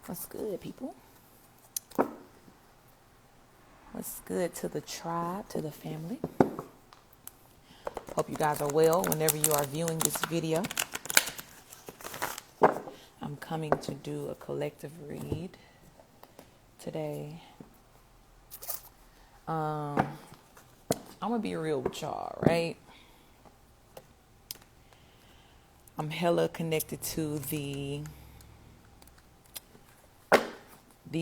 What's good, people? What's good to the tribe, to the family? Hope you guys are well whenever you are viewing this video. I'm coming to do a collective read today. I'm gonna be real with y'all, right? I'm hella connected to the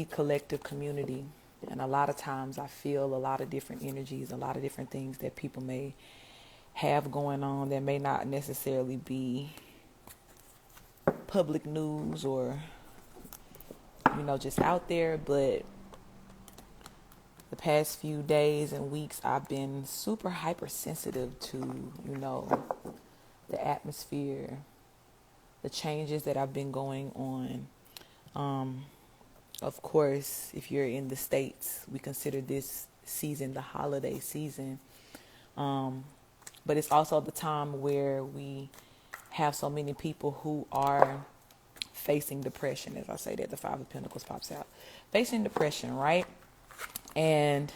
collective community. And a lot of times I feel a lot of different energies, a lot of different things that people may have going on that may not necessarily be public news or, just out there. But the past few days and weeks, I've been super hypersensitive to, the atmosphere, the changes that have been going on. Of course, if you're in the States, we consider this season the holiday season. But it's also the time where we have so many people who are facing depression. As I say that, the Five of Pentacles pops out. Facing depression, right? And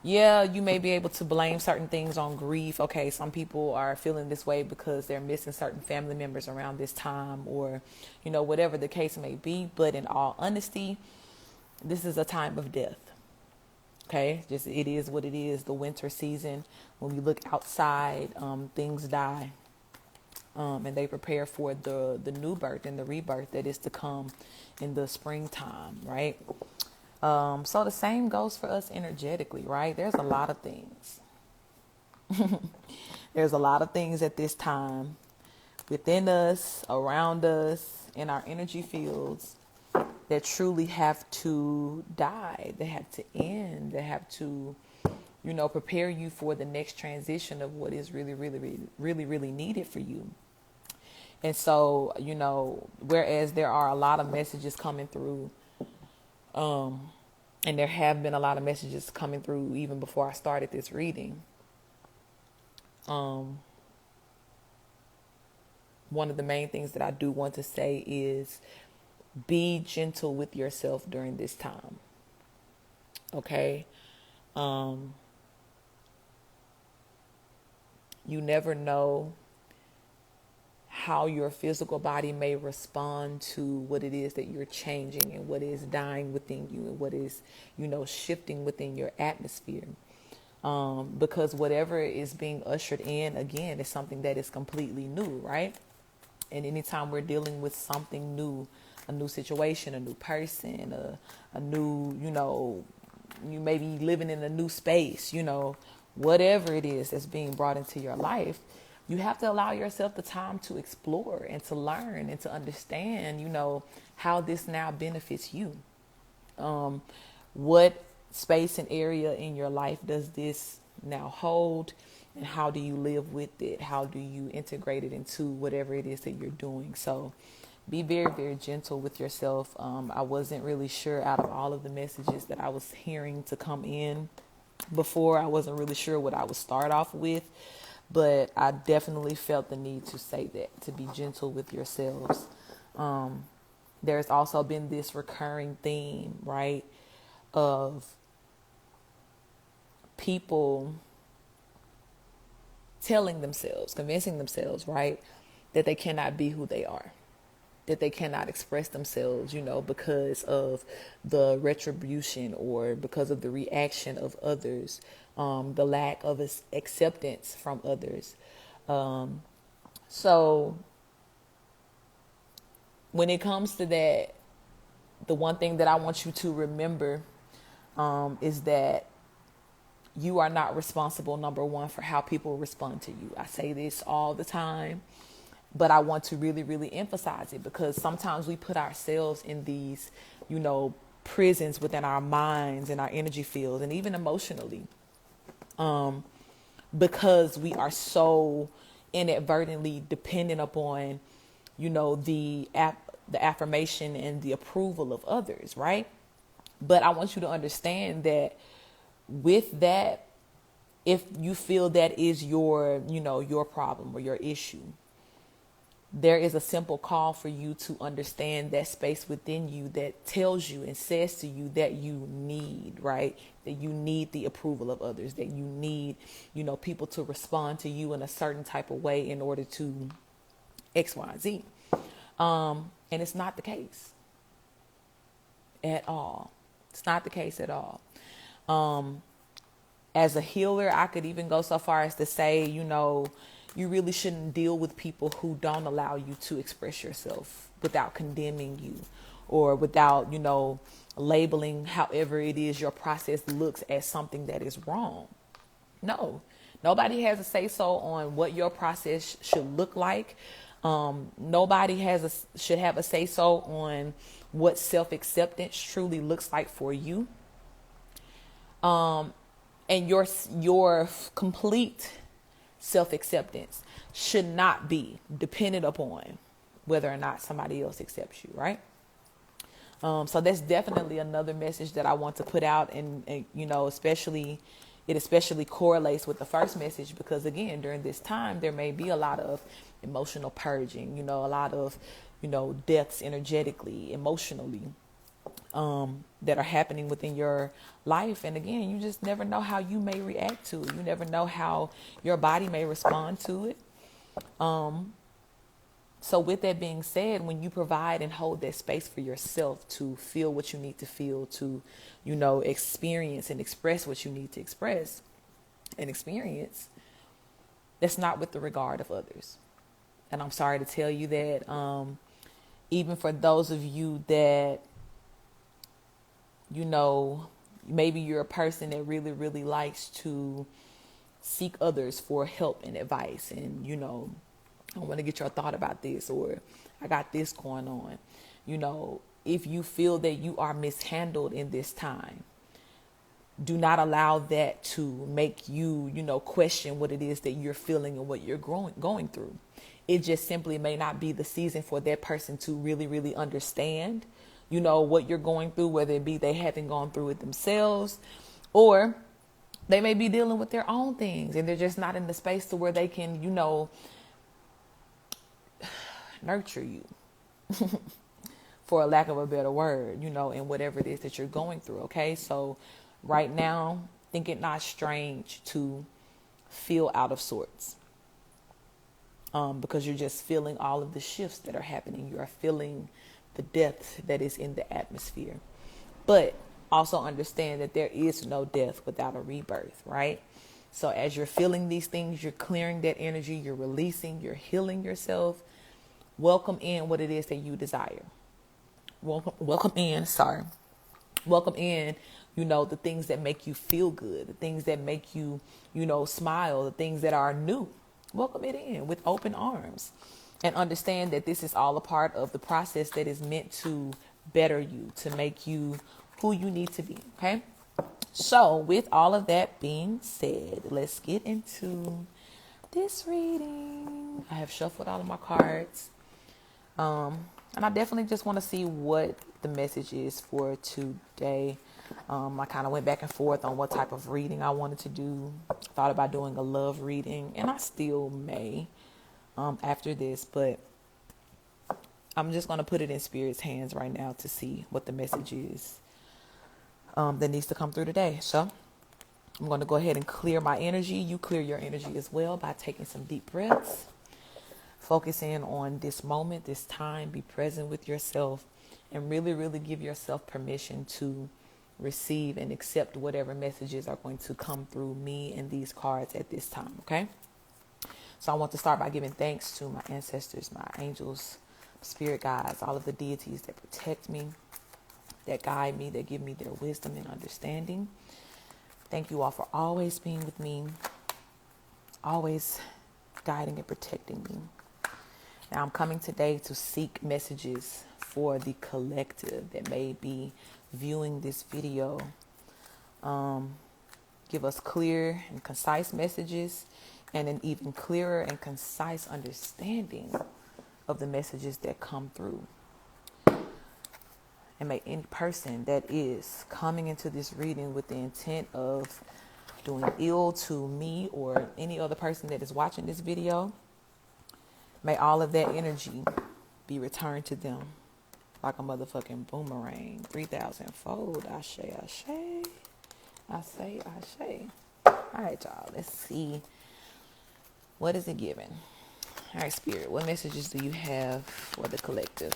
yeah, you may be able to blame certain things on grief. Okay, some people are feeling this way because they're missing certain family members around this time, or, whatever the case may be. But in all honesty, this is a time of death. Okay, just it is what it is. The winter season, when we look outside, things die, and they prepare for the new birth and the rebirth that is to come in the springtime, right? So the same goes for us energetically, right? There's a lot of things. There's a lot of things at this time within us, around us, in our energy fields that truly have to die. They have to end. They have to, prepare you for the next transition of what is really, really, really, really, really needed for you. And so, whereas there are a lot of messages coming through, and there have been a lot of messages coming through even before I started this reading. One of the main things that I do want to say is be gentle with yourself during this time. Okay? You never know how your physical body may respond to what it is that you're changing and what is dying within you and what is, shifting within your atmosphere. Because whatever is being ushered in, again, is something that is completely new, right? And anytime we're dealing with something new, a new situation, a new person, a new, you may be living in a new space, whatever it is that's being brought into your life, you have to allow yourself the time to explore and to learn and to understand, how this now benefits you. What space and area in your life does this now hold? And how do you live with it? How do you integrate it into whatever it is that you're doing? So be very, very gentle with yourself. I wasn't really sure, out of all of the messages that I was hearing to come in before, I wasn't really sure what I would start off with. But I definitely felt the need to say that, to be gentle with yourselves. There's also been this recurring theme, right, of people telling themselves, convincing themselves, right, that they cannot be who they are, that they cannot express themselves, because of the retribution or because of the reaction of others, the lack of acceptance from others. So when it comes to that, the one thing that I want you to remember is that you are not responsible, number one, for how people respond to you. I say this all the time, but I want to really, really emphasize it, because sometimes we put ourselves in these, prisons within our minds and our energy fields, and even emotionally, because we are so inadvertently dependent upon, the affirmation and the approval of others, right? But I want you to understand that with that, if you feel that is your, your problem or your issue, there is a simple call for you to understand that space within you that tells you and says to you that you need, right? That you need the approval of others, that you need, people to respond to you in a certain type of way in order to X, Y, Z. And it's not the case at all. It's not the case at all. As a healer, I could even go so far as to say, you really shouldn't deal with people who don't allow you to express yourself without condemning you or without, labeling however it is your process looks as something that is wrong. No, nobody has a say so on what your process should look like. Nobody should have a say so on what self-acceptance truly looks like for you. And your complete self-acceptance should not be dependent upon whether or not somebody else accepts you, right? So that's definitely another message that I want to put out, and especially correlates with the first message because, again, during this time there may be a lot of emotional purging, a lot of deaths energetically, emotionally, that are happening within your life. And again, you just never know how you may react to it. You never know how your body may respond to it. So with that being said, when you provide and hold that space for yourself to feel what you need to feel, to, experience and express what you need to express and experience, that's not with the regard of others. And I'm sorry to tell you that, even for those of you that, maybe you're a person that really, really likes to seek others for help and advice. And, I want to get your thought about this, or I got this going on. If you feel that you are mishandled in this time, do not allow that to make you, question what it is that you're feeling and what you're going through. It just simply may not be the season for that person to really, really understand what you're going through, whether it be they haven't gone through it themselves, or they may be dealing with their own things and they're just not in the space to where they can, nurture you, for a lack of a better word, in whatever it is that you're going through. Okay. So right now, think it not strange to feel out of sorts, because you're just feeling all of the shifts that are happening. You are feeling the death that is in the atmosphere. But also understand that there is no death without a rebirth, right? So as you're feeling these things, you're clearing that energy, you're releasing, you're healing yourself. Welcome in what it is that you desire. Welcome in, the things that make you feel good, the things that make you, smile, the things that are new. Welcome it in with open arms. And understand that this is all a part of the process that is meant to better you, to make you who you need to be. Okay. So with all of that being said, let's get into this reading. I have shuffled all of my cards. And I definitely just want to see what the message is for today. I kind of went back and forth on what type of reading I wanted to do. Thought about doing a love reading, and I still may. After this, but I'm just going to put it in Spirit's hands right now to see what the message is that needs to come through today. So I'm going to go ahead and clear my energy. You clear your energy as well by taking some deep breaths. Focus in on this moment, this time. Be present with yourself and really, really give yourself permission to receive and accept whatever messages are going to come through me and these cards at this time. Okay. So I want to start by giving thanks to my ancestors, my angels, spirit guides, all of the deities that protect me, that guide me, that give me their wisdom and understanding. Thank you all for always being with me, always guiding and protecting me. Now I'm coming today to seek messages for the collective that may be viewing this video. Give us clear and concise messages and an even clearer and concise understanding of the messages that come through. And may any person that is coming into this reading with the intent of doing ill to me or any other person that is watching this video, May all of that energy be returned to them like a motherfucking boomerang, 3,000 fold. Ashe, ashe. I say, ashe. All right, y'all. Let's see. What is it giving? All right, Spirit. What messages do you have for the collective?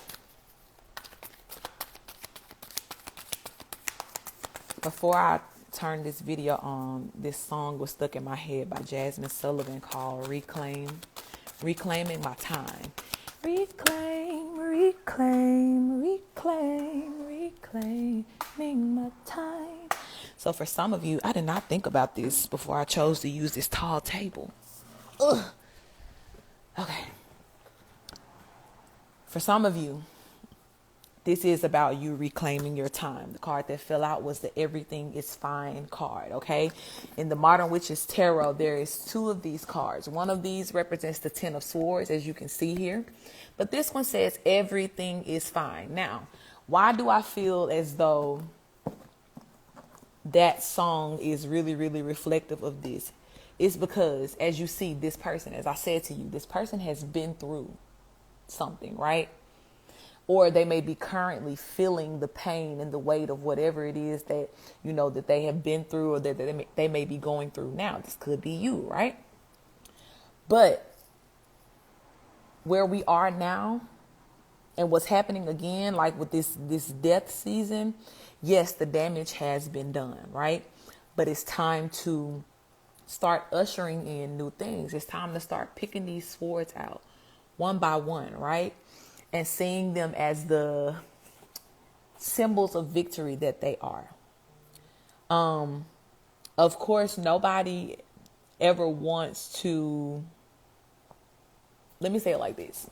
Before I turn this video on, this song was stuck in my head by Jasmine Sullivan called Reclaim. Reclaiming my time. Reclaim, reclaim, reclaim, reclaiming my time. So for some of you, I did not think about this before I chose to use this tall table. Ugh. Okay. For some of you, this is about you reclaiming your time. The card that fell out was the Everything is Fine card, okay? In the Modern Witches Tarot, there is 2 of these cards. One of these represents the 10 of Swords, as you can see here. But this one says everything is fine. Now, why do I feel as though that song is really, really reflective of this? It's because, as you see, this person, as I said to you, this person has been through something, right? Or they may be currently feeling the pain and the weight of whatever it is that, you know, that they have been through, or that they may be going through now. This could be you, right? But where we are now and what's happening again, like with this death season, yes, the damage has been done, right? But it's time to start ushering in new things. It's time to start picking these swords out one by one, right? And seeing them as the symbols of victory that they are. Of course, nobody ever wants to, let me say it like this.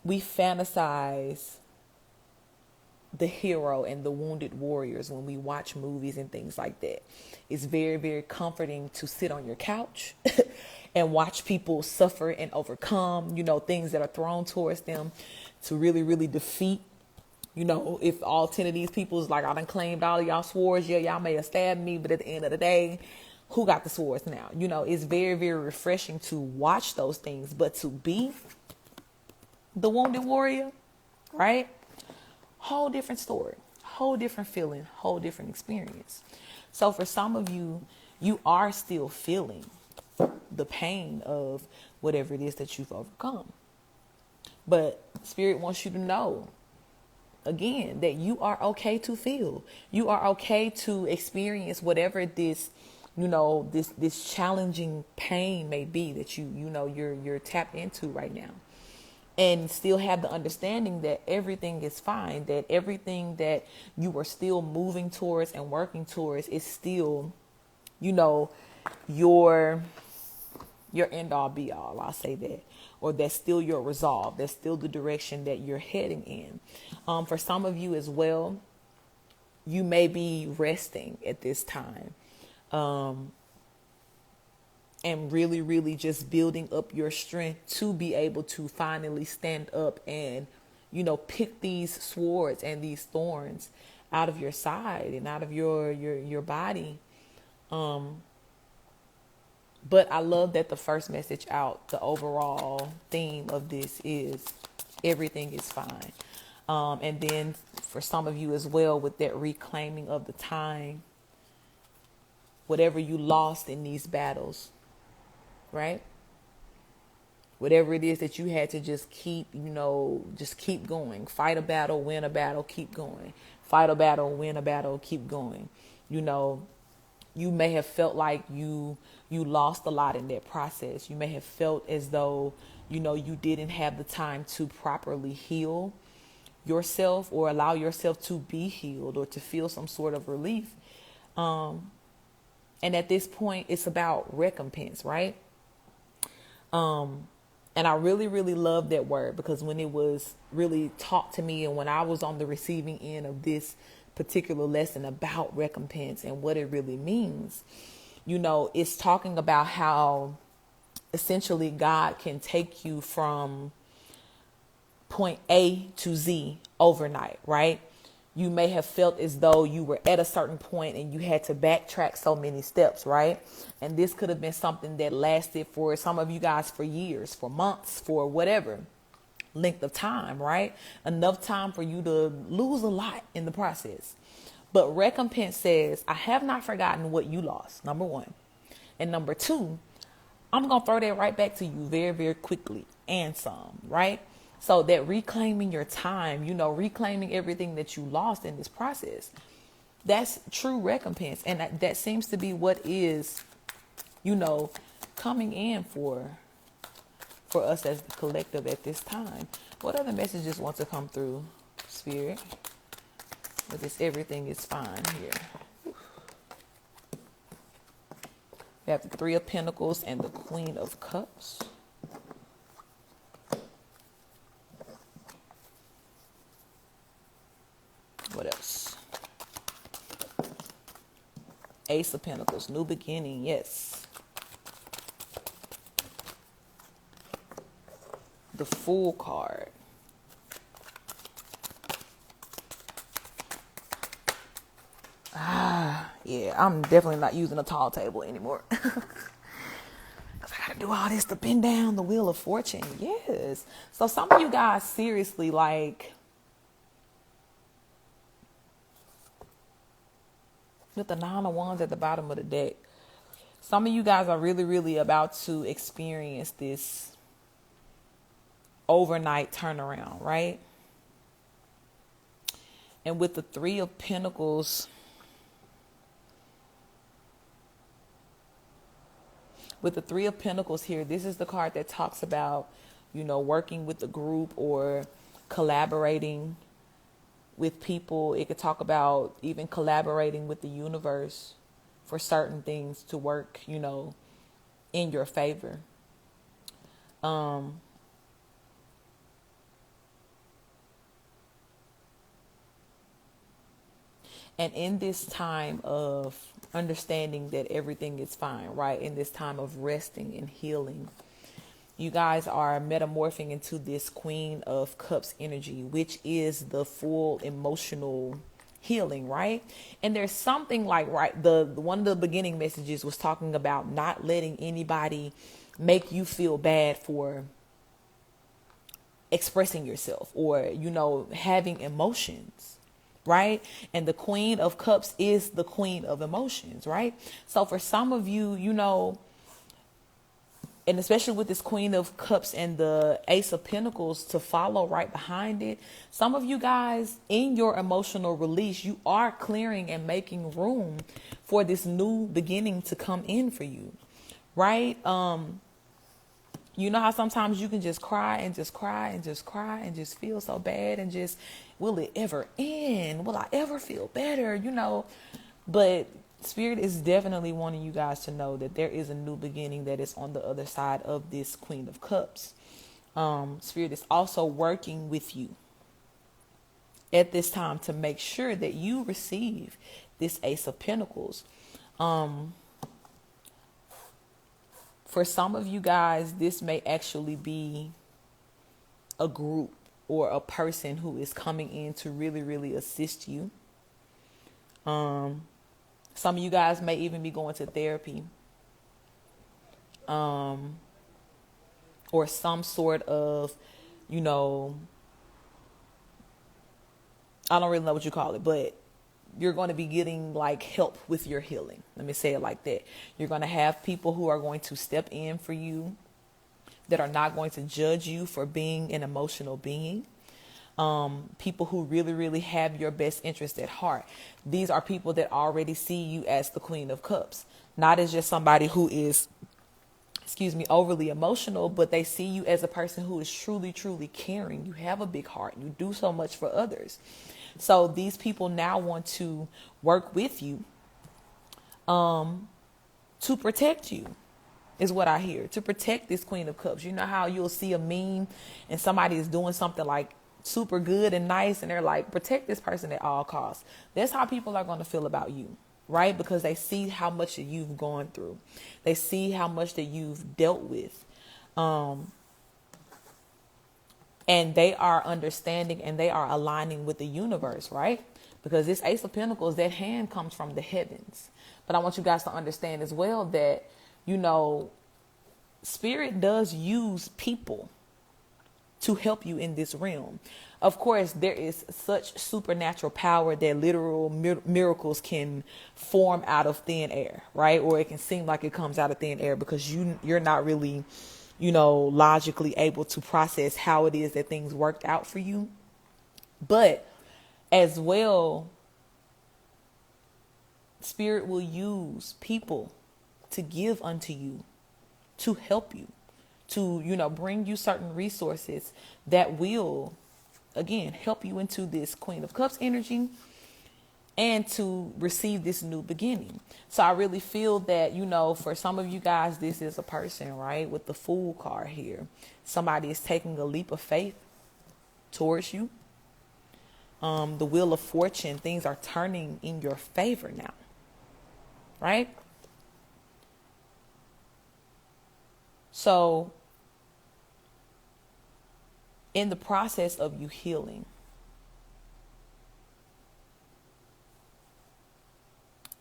We fantasize the hero and the wounded warriors when we watch movies and things like that. It's very, very comforting to sit on your couch and watch people suffer and overcome, you know, things that are thrown towards them to really, really defeat. You know, if all 10 of these people is like, I done claimed all of y'all swords, yeah, y'all may have stabbed me, but at the end of the day, who got the swords now? You know, it's very, very refreshing to watch those things, but to be the wounded warrior, right? Whole different story, whole different feeling, whole different experience. So for some of you, you are still feeling the pain of whatever it is that you've overcome. But Spirit wants you to know, again, that you are okay to feel. You are okay to experience whatever this, you know, this challenging pain may be that you're tapped into right now. And still have the understanding that everything is fine, that everything that you are still moving towards and working towards is still, you know, your end all be all, I'll say that. Or that's still your resolve. That's still the direction that you're heading in. For some of you as well, you may be resting at this time. And really, really just building up your strength to be able to finally stand up and, you know, pick these swords and these thorns out of your side and out of your body. But I love that the first message out, the overall theme of this is everything is fine. And then for some of you as well, with that reclaiming of the time, whatever you lost in these battles, right? Whatever it is that you had to just keep, you know, just keep going. Fight a battle, win a battle, keep going. Fight a battle, win a battle, keep going. You know, you may have felt like you lost a lot in that process. You may have felt as though, you know, you didn't have the time to properly heal yourself or allow yourself to be healed or to feel some sort of relief. And at this point, it's about recompense, right? And I really, really love that word, because when it was really taught to me and when I was on the receiving end of this particular lesson about recompense and what it really means, you know, it's talking about how essentially God can take you from point A to Z overnight, right? you may have felt as though you were at a certain point and you had to backtrack so many steps, right? And this could have been something that lasted for some of you guys for years, for months, for whatever length of time, right? Enough time for you to lose a lot in the process. But recompense says, I have not forgotten what you lost, number one. And number two, I'm going to throw that right back to you very, very quickly and some, right? So that reclaiming your time, reclaiming everything that you lost in this process, that's true recompense. And that seems to be what is, coming in for us as the collective at this time. What other messages want to come through, Spirit? But this everything is fine here. We have the Three of Pentacles and the Queen of Cups. What else? Ace of Pentacles, new beginning, yes. The Fool card. Yeah, I'm definitely not using a tall table anymore. Because I got to do all this to bend down the Wheel of Fortune. Yes. So some of you guys seriously, like, with the Nine of Wands at the bottom of the deck, some of you guys are really, really about to experience this overnight turnaround, right? And with the Three of Pentacles, here, this is the card that talks about, working with the group or collaborating with people. It could talk about even collaborating with the universe for certain things to work, in your favor. And in this time of understanding that everything is fine, right? In this time of resting and healing, you guys are metamorphing into this Queen of Cups energy, which is the full emotional healing, right? And there's something like, right, the one of the beginning messages was talking about not letting anybody make you feel bad for expressing yourself or, having emotions. Right? And the Queen of Cups is the Queen of emotions, right? So for some of you, and especially with this Queen of Cups and the Ace of Pentacles to follow right behind it, some of you guys in your emotional release, you are clearing and making room for this new beginning to come in for you, right? You know how sometimes you can just cry and just cry and just cry and just feel so bad and just, will it ever end? Will I ever feel better? But Spirit is definitely wanting you guys to know that there is a new beginning that is on the other side of this Queen of Cups. Spirit is also working with you at this time to make sure that you receive this Ace of Pentacles. For some of you guys, this may actually be a group or a person who is coming in to really, really assist you. Some of you guys may even be going to therapy. Or some sort of, I don't really know what you call it, but you're going to be getting like help with your healing. Let me say it like that. You're going to have people who are going to step in for you, that are not going to judge you for being an emotional being. People who really, really have your best interest at heart. These are people that already see you as the Queen of Cups, not as just somebody who is, overly emotional, but they see you as a person who is truly, truly caring. You have a big heart. You do so much for others. So these people now want to work with you to protect you, is what I hear. To protect this Queen of Cups. You know how you'll see a meme and somebody is doing something like super good and nice and they're like, protect this person at all costs. That's how people are going to feel about you, right? Because they see how much that you've gone through. They see how much that you've dealt with. And they are understanding and they are aligning with the universe, right? because this Ace of Pentacles, that hand comes from the heavens. But I want you guys to understand as well that, you know, Spirit does use people to help you in this realm. Of course, there is such supernatural power that literal miracles can form out of thin air, right? Or it can seem like it comes out of thin air because you're not really, you know, logically able to process how it is that things worked out for you. But as well, Spirit will use people to give unto you, to help you, to, you know, bring you certain resources that will, again, help you into this Queen of Cups energy and to receive this new beginning. So I really feel that, you know, for some of you guys, this is a person, right, with the Fool card here. Somebody is taking a leap of faith towards you. The Wheel of Fortune, things are turning in your favor now, right? So in the process of you healing,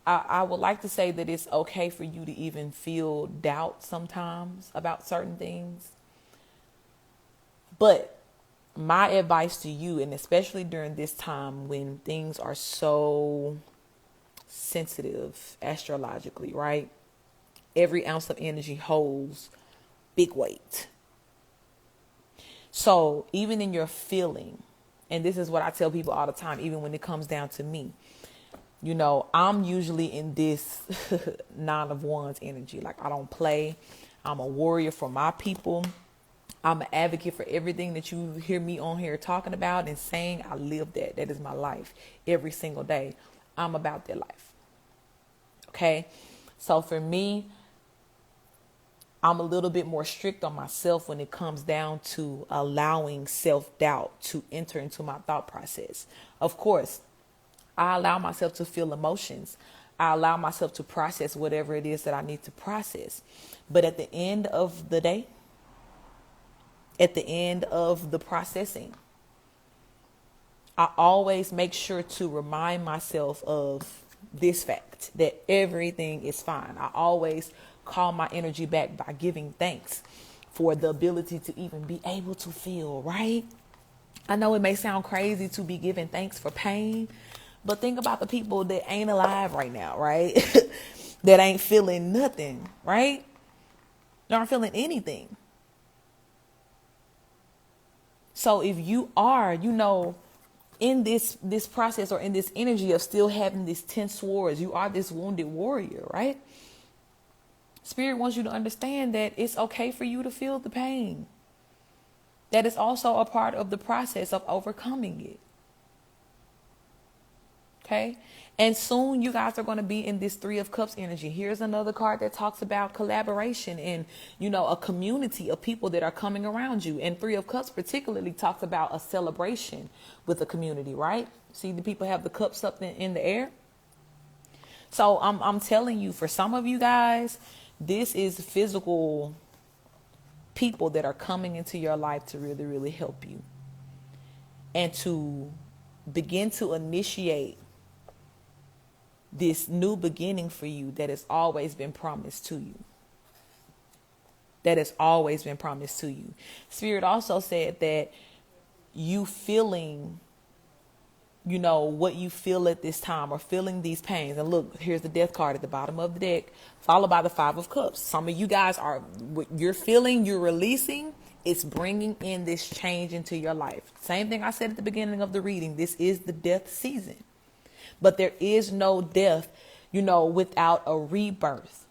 I would like to say that it's okay for you to even feel doubt sometimes about certain things. But my advice to you, and especially during this time when things are so sensitive astrologically, right? Every ounce of energy holds big weight. So even in your feeling, and this is what I tell people all the time, even when it comes down to me, you know, I'm usually in this 9 of Wands energy. Like, I don't play. I'm a warrior for my people. I'm an advocate for everything that you hear me on here talking about and saying. I live that. That is my life every single day. I'm about that life. Okay. So for me, I'm a little bit more strict on myself when it comes down to allowing self-doubt to enter into my thought process. Of course, I allow myself to feel emotions. I allow myself to process whatever it is that I need to process. But at the end of the day, at the end of the processing, I always make sure to remind myself of this fact, that everything is fine. I always call my energy back by giving thanks for the ability to even be able to feel, right? I know it may sound crazy to be giving thanks for pain, but think about the people that ain't alive right now, right? That ain't feeling nothing, right? They aren't feeling anything. So if you are, you know, in this process or in this energy of still having these 10 swords, you are this wounded warrior, right? Spirit wants you to understand that it's okay for you to feel the pain. That is also a part of the process of overcoming it. Okay. And soon you guys are going to be in this 3 of Cups energy. Here's another card that talks about collaboration and, you know, a community of people that are coming around you. And 3 of Cups particularly talks about a celebration with a community, right? See, the people have the cups up in the air. So I'm telling you, for some of you guys, this is physical people that are coming into your life to really, really help you and to begin to initiate this new beginning for you that has always been promised to you. That has always been promised to you. Spirit also said that you feeling, you know, what you feel at this time or feeling these pains. And look, here's the Death card at the bottom of the deck, followed by the 5 of Cups. Some of you guys are, what you're feeling, you're releasing, it's bringing in this change into your life. Same thing I said at the beginning of the reading. This is the death season. But there is no death, you know, without a rebirth.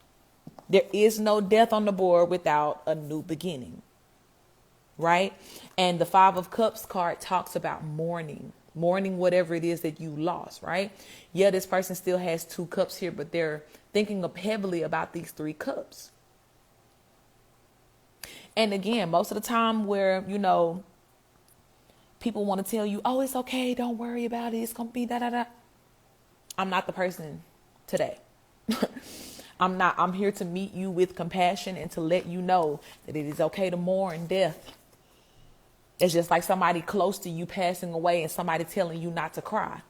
There is no death on the board without a new beginning. Right? And the 5 of Cups card talks about mourning whatever it is that you lost, right? Yeah, this person still has 2 cups here, but they're thinking heavily about these 3 cups. And again, most of the time where, you know, people want to tell you, oh, it's okay, don't worry about it, it's going to be da-da-da. I'm not the person today. I'm here to meet you with compassion and to let you know that it is okay to mourn death. It's just like somebody close to you passing away and somebody telling you not to cry.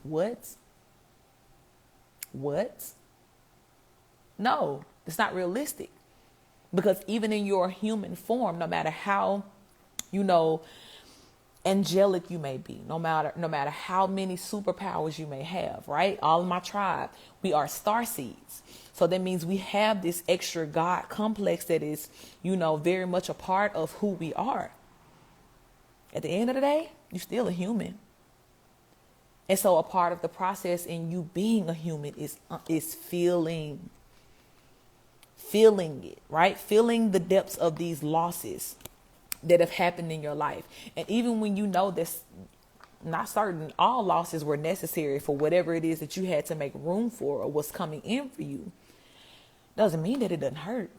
What? What? No, it's not realistic. Because even in your human form, no matter how, angelic you may be, no matter how many superpowers you may have, right? All of my tribe, we are star seeds. So that means we have this extra God complex that is, very much a part of who we are. At the end of the day, you're still a human. And so a part of the process in you being a human is feeling it, right? Feeling the depths of these losses that have happened in your life. And even when you know this, not certain, all losses were necessary for whatever it is that you had to make room for or what's coming in for you, doesn't mean that it doesn't hurt,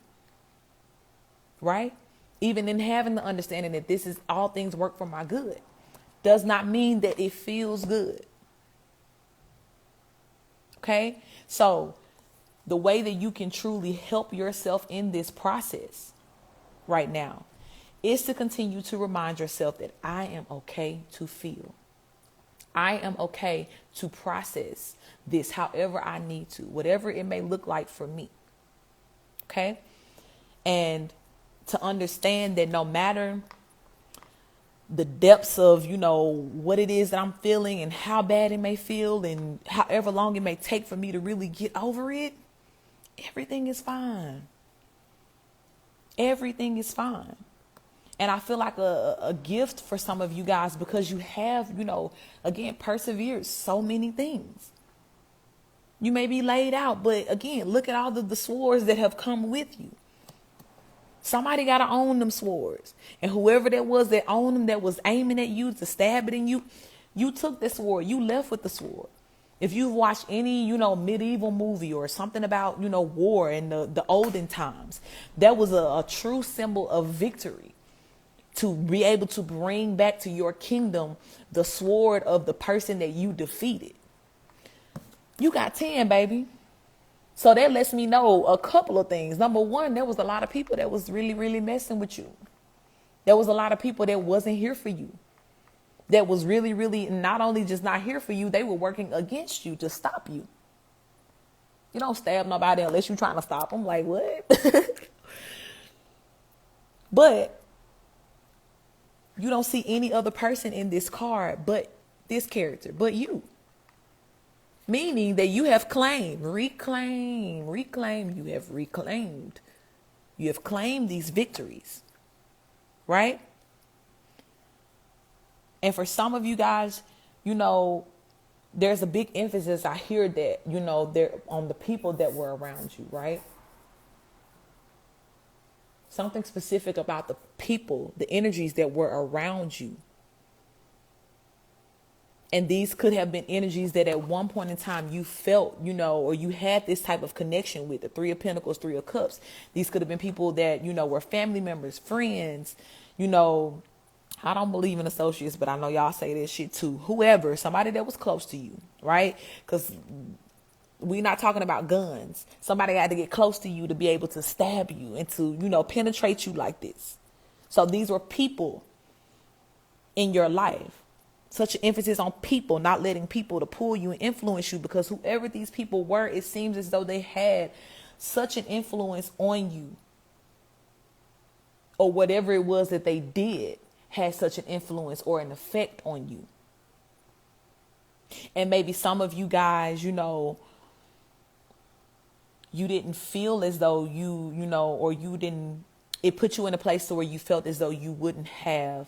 right? Even in having the understanding that this is all things work for my good, does not mean that it feels good. Okay? So the way that you can truly help yourself in this process right now is to continue to remind yourself that I am okay to feel. I am okay to process this however I need to, whatever it may look like for me. Okay? And to understand that no matter the depths of, what it is that I'm feeling and how bad it may feel and however long it may take for me to really get over it, everything is fine. Everything is fine. And I feel like a gift for some of you guys because you have, again, persevered so many things. You may be laid out, but again, look at all the swords that have come with you. Somebody got to own them swords. And whoever that was that owned them, that was aiming at you to stab it in you, you took the sword. You left with the sword. If you've watched any, medieval movie or something about, war in the olden times, that was a true symbol of victory. To be able to bring back to your kingdom the sword of the person that you defeated. You got 10, baby. So that lets me know a couple of things. Number one, there was a lot of people that was really, really messing with you. There was a lot of people that wasn't here for you. That was really, really not only just not here for you, they were working against you to stop you. You don't stab nobody unless you're trying to stop them. Like, what? But you don't see any other person in this card but this character, but you. Meaning that you have reclaimed. You have reclaimed. You have claimed these victories, right? And for some of you guys, there's a big emphasis. I hear that, there on the people that were around you, right? Something specific about the people, the energies that were around you. And these could have been energies that at one point in time you felt, or you had this type of connection with. The Three of Pentacles, Three of Cups. These could have been people that, were family members, friends. I don't believe in associates, but I know y'all say this shit too. Whoever, somebody that was close to you, right? Because we're not talking about guns. Somebody had to get close to you to be able to stab you and to, penetrate you like this. So these were people in your life. Such an emphasis on people, not letting people to pull you and influence you, because whoever these people were, it seems as though they had such an influence on you, or whatever it was that they did had such an influence or an effect on you. And maybe some of you guys, you didn't feel as though it put you in a place where you felt as though you wouldn't have,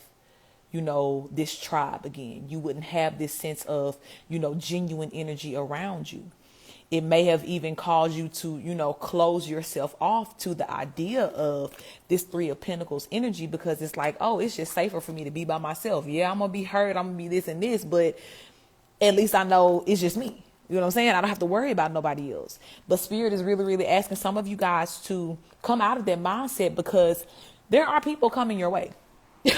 this tribe again. You wouldn't have this sense of, genuine energy around you. It may have even caused you to, close yourself off to the idea of this Three of Pentacles energy, because it's like, oh, it's just safer for me to be by myself. Yeah, I'm going to be hurt. I'm going to be this and this, but at least I know it's just me. You know what I'm saying? I don't have to worry about nobody else. But Spirit is really, really asking some of you guys to come out of that mindset, because there are people coming your way,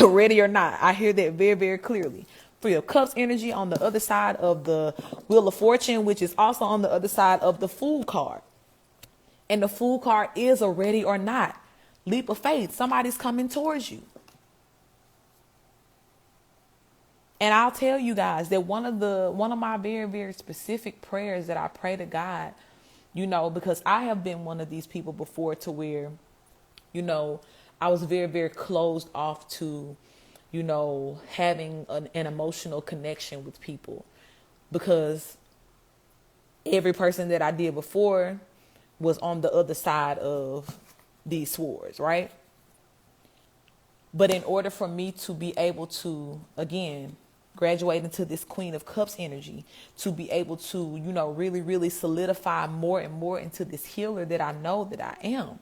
ready or not. I hear that very, very clearly. Three of Cups energy on the other side of the Wheel of Fortune, which is also on the other side of the Fool card. And the Fool card is a ready or not leap of faith. Somebody's coming towards you. And I'll tell you guys that one of my very, very specific prayers that I pray to God, because I have been one of these people before to where, I was very, very closed off to, having an emotional connection with people, because every person that I did before was on the other side of these swords, right? But in order for me to be able to, again, graduate into this Queen of Cups energy, to be able to, really, really solidify more and more into this healer that I know that I am,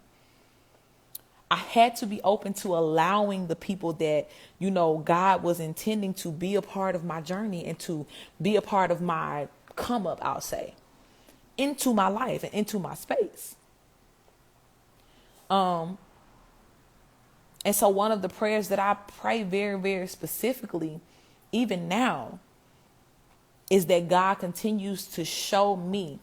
I had to be open to allowing the people that, God was intending to be a part of my journey and to be a part of my come up, I'll say, into my life and into my space. And so one of the prayers that I pray very, very specifically, even now, is that God continues to show me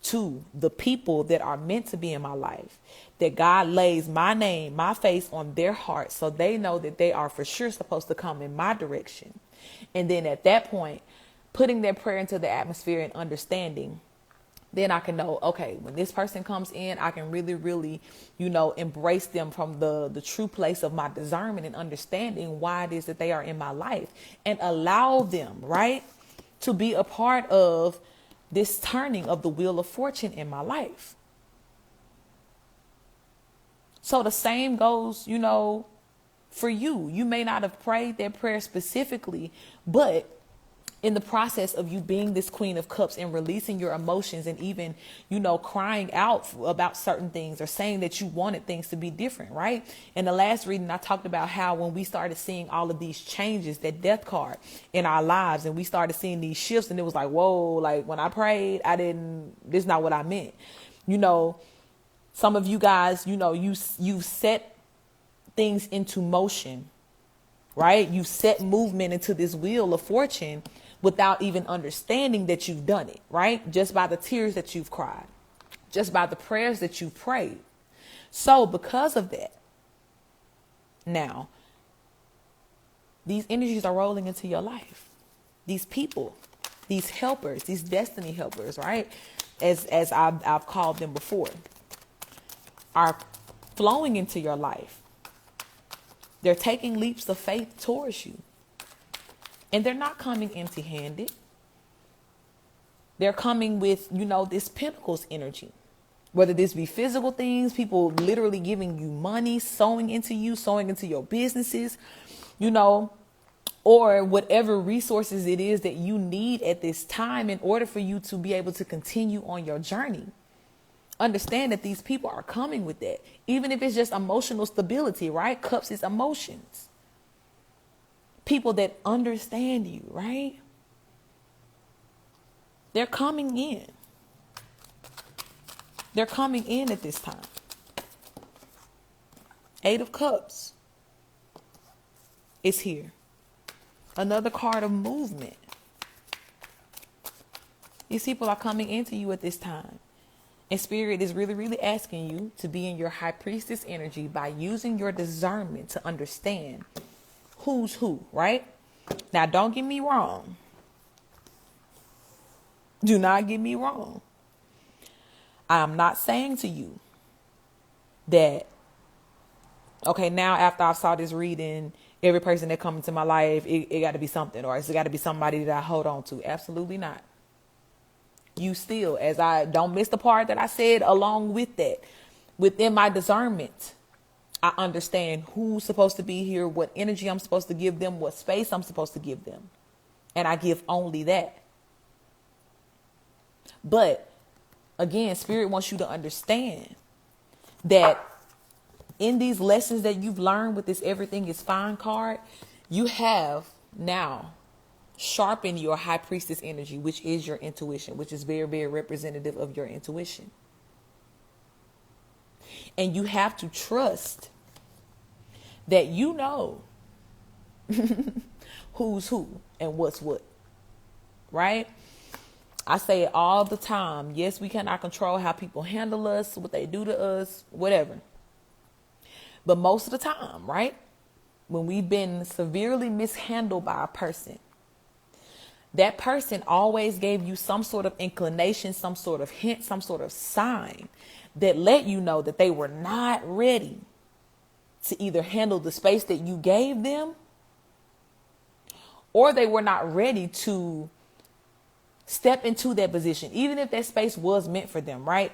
to the people that are meant to be in my life, that God lays my name, my face on their heart, so they know that they are for sure supposed to come in my direction. And then at that point, putting their prayer into the atmosphere and understanding, then I can know, okay, when this person comes in, I can really, really, embrace them from the true place of my discernment and understanding why it is that they are in my life, and allow them, right, to be a part of this turning of the wheel of fortune in my life. So the same goes, for you. You may not have prayed that prayer specifically, but in the process of you being this Queen of Cups and releasing your emotions and even, crying out about certain things or saying that you wanted things to be different, right? In the last reading, I talked about how when we started seeing all of these changes, that death card in our lives, and we started seeing these shifts, and it was like, whoa, like when I prayed, this is not what I meant. Some of you guys, you set things into motion, right? You set movement into this wheel of fortune without even understanding that you've done it, right? Just by the tears that you've cried, just by the prayers that you prayed. So because of that, now, these energies are rolling into your life. These people, these helpers, these destiny helpers, right? As I've called them before, are flowing into your life. They're taking leaps of faith towards you. And they're not coming empty-handed. They're coming with, this Pentacles energy. Whether this be physical things, people literally giving you money, sowing into your businesses, or whatever resources it is that you need at this time in order for you to be able to continue on your journey. Understand that these people are coming with that, even if it's just emotional stability, right? Cups is emotions. People that understand you, right? They're coming in. They're coming in at this time. 8 of Cups is here. Another card of movement. These people are coming into you at this time. And Spirit is really, really asking you to be in your High Priestess energy by using your discernment to understand who's who, right? Now, don't get me wrong. Do not get me wrong. I'm not saying to you that, okay, now after I saw this reading, every person that comes into my life, it got to be something, or it's got to be somebody that I hold on to. Absolutely not. You still, as I don't miss the part that I said along with that, within my discernment, I understand who's supposed to be here, what energy I'm supposed to give them, what space I'm supposed to give them. And I give only that. But again, Spirit wants you to understand that in these lessons that you've learned with this Everything is Fine card, you have now sharpened your High Priestess energy, which is your intuition, which is very, very representative of your intuition. And you have to trust that who's who and what's what, right? I say it all the time. Yes, we cannot control how people handle us, what they do to us, whatever. But most of the time, right? when we've been severely mishandled by a person, that person always gave you some sort of inclination, some sort of hint, some sort of sign that let you know that they were not ready to either handle the space that you gave them, or they were not ready to step into that position. Even if that space was meant for them, right?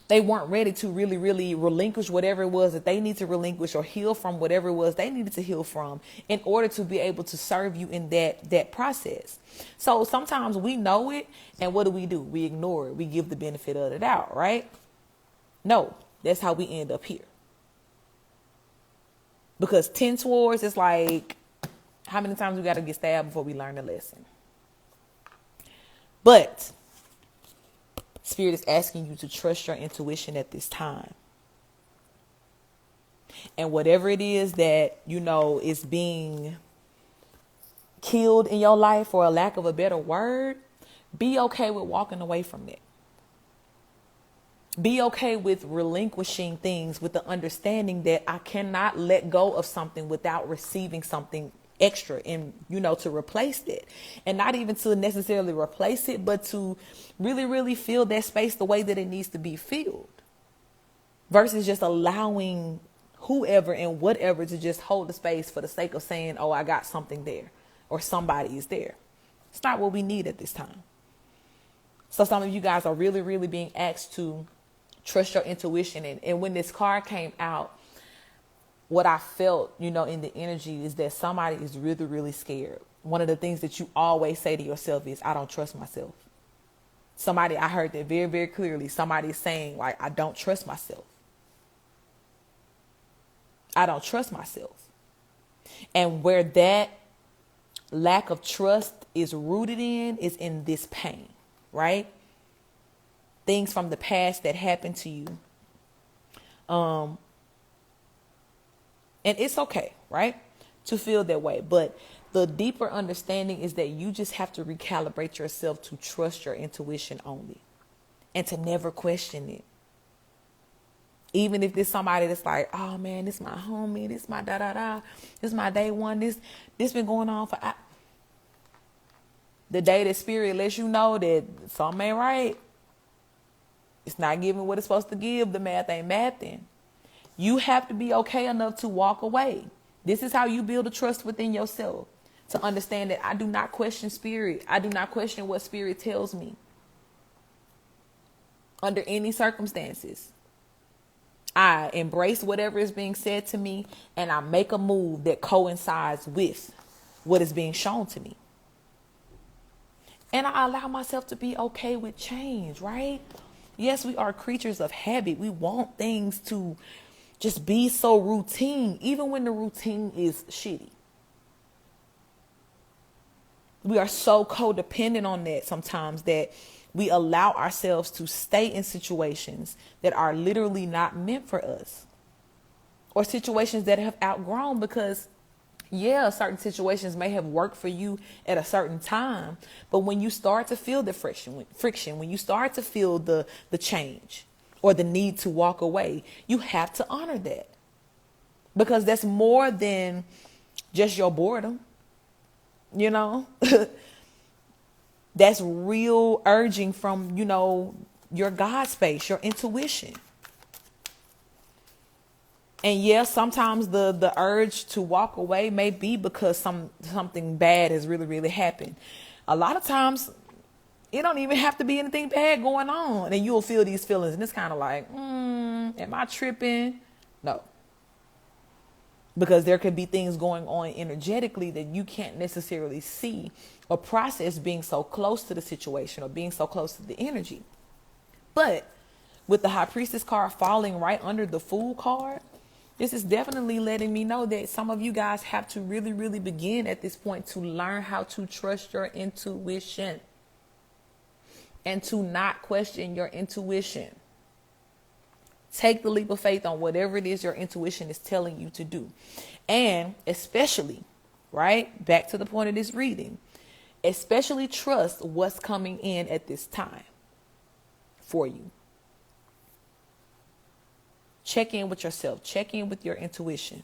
They weren't ready to really, really relinquish whatever it was that they need to relinquish, or heal from whatever it was they needed to heal from, in order to be able to serve you in that process. So sometimes we know it, and what do? We ignore it. We give the benefit of the doubt, right? No, that's how we end up here. Because 10 towards, it's like, how many times we got to get stabbed before we learn the lesson? But Spirit is asking you to trust your intuition at this time. And whatever it is that, is being killed in your life, for a lack of a better word, be okay with walking away from it. Be okay with relinquishing things, with the understanding that I cannot let go of something without receiving something extra, and to replace it. And not even to necessarily replace it, but to really, really fill that space the way that it needs to be filled, versus just allowing whoever and whatever to just hold the space for the sake of saying, oh, I got something there, or somebody is there. It's not what we need at this time. So some of you guys are really, really being asked to trust your intuition. And when this card came out, what I felt, in the energy is that somebody is really, really scared. One of the things that you always say to yourself is, I don't trust myself. Somebody, I heard that very, very clearly. Somebody is saying, like, I don't trust myself. I don't trust myself. And where that lack of trust is rooted in is in this pain, right? Things from the past that happened to you. And it's okay, right, to feel that way. But the deeper understanding is that you just have to recalibrate yourself to trust your intuition only, and to never question it. Even if there's somebody that's like, oh man, this my homie, this my da-da-da, this my day one, this been going on for... The day that Spirit lets you know that something ain't right, it's not giving what it's supposed to give, the math ain't mathing, you have to be okay enough to walk away. This is how you build a trust within yourself. To understand that I do not question Spirit. I do not question what Spirit tells me. Under any circumstances, I embrace whatever is being said to me, and I make a move that coincides with what is being shown to me. And I allow myself to be okay with change, right? Yes, we are creatures of habit. We want things to just be so routine, even when the routine is shitty. We are so codependent on that sometimes that we allow ourselves to stay in situations that are literally not meant for us, or situations that have outgrown, because certain situations may have worked for you at a certain time, but when you start to feel the friction, when you start to feel the change or the need to walk away, you have to honor that, because that's more than just your boredom. That's real urging from, your God space, your intuition. And sometimes the urge to walk away may be because something bad has really, really happened. A lot of times it don't even have to be anything bad going on, and you'll feel these feelings, and it's kind of like, am I tripping? No. Because there could be things going on energetically that you can't necessarily see or process, being so close to the situation or being so close to the energy. But with the High Priestess card falling right under the Fool card, this is definitely letting me know that some of you guys have to really, really begin at this point to learn how to trust your intuition and to not question your intuition. Take the leap of faith on whatever it is your intuition is telling you to do. And especially, right, back to the point of this reading, especially trust what's coming in at this time for you. Check in with yourself. Check in with your intuition.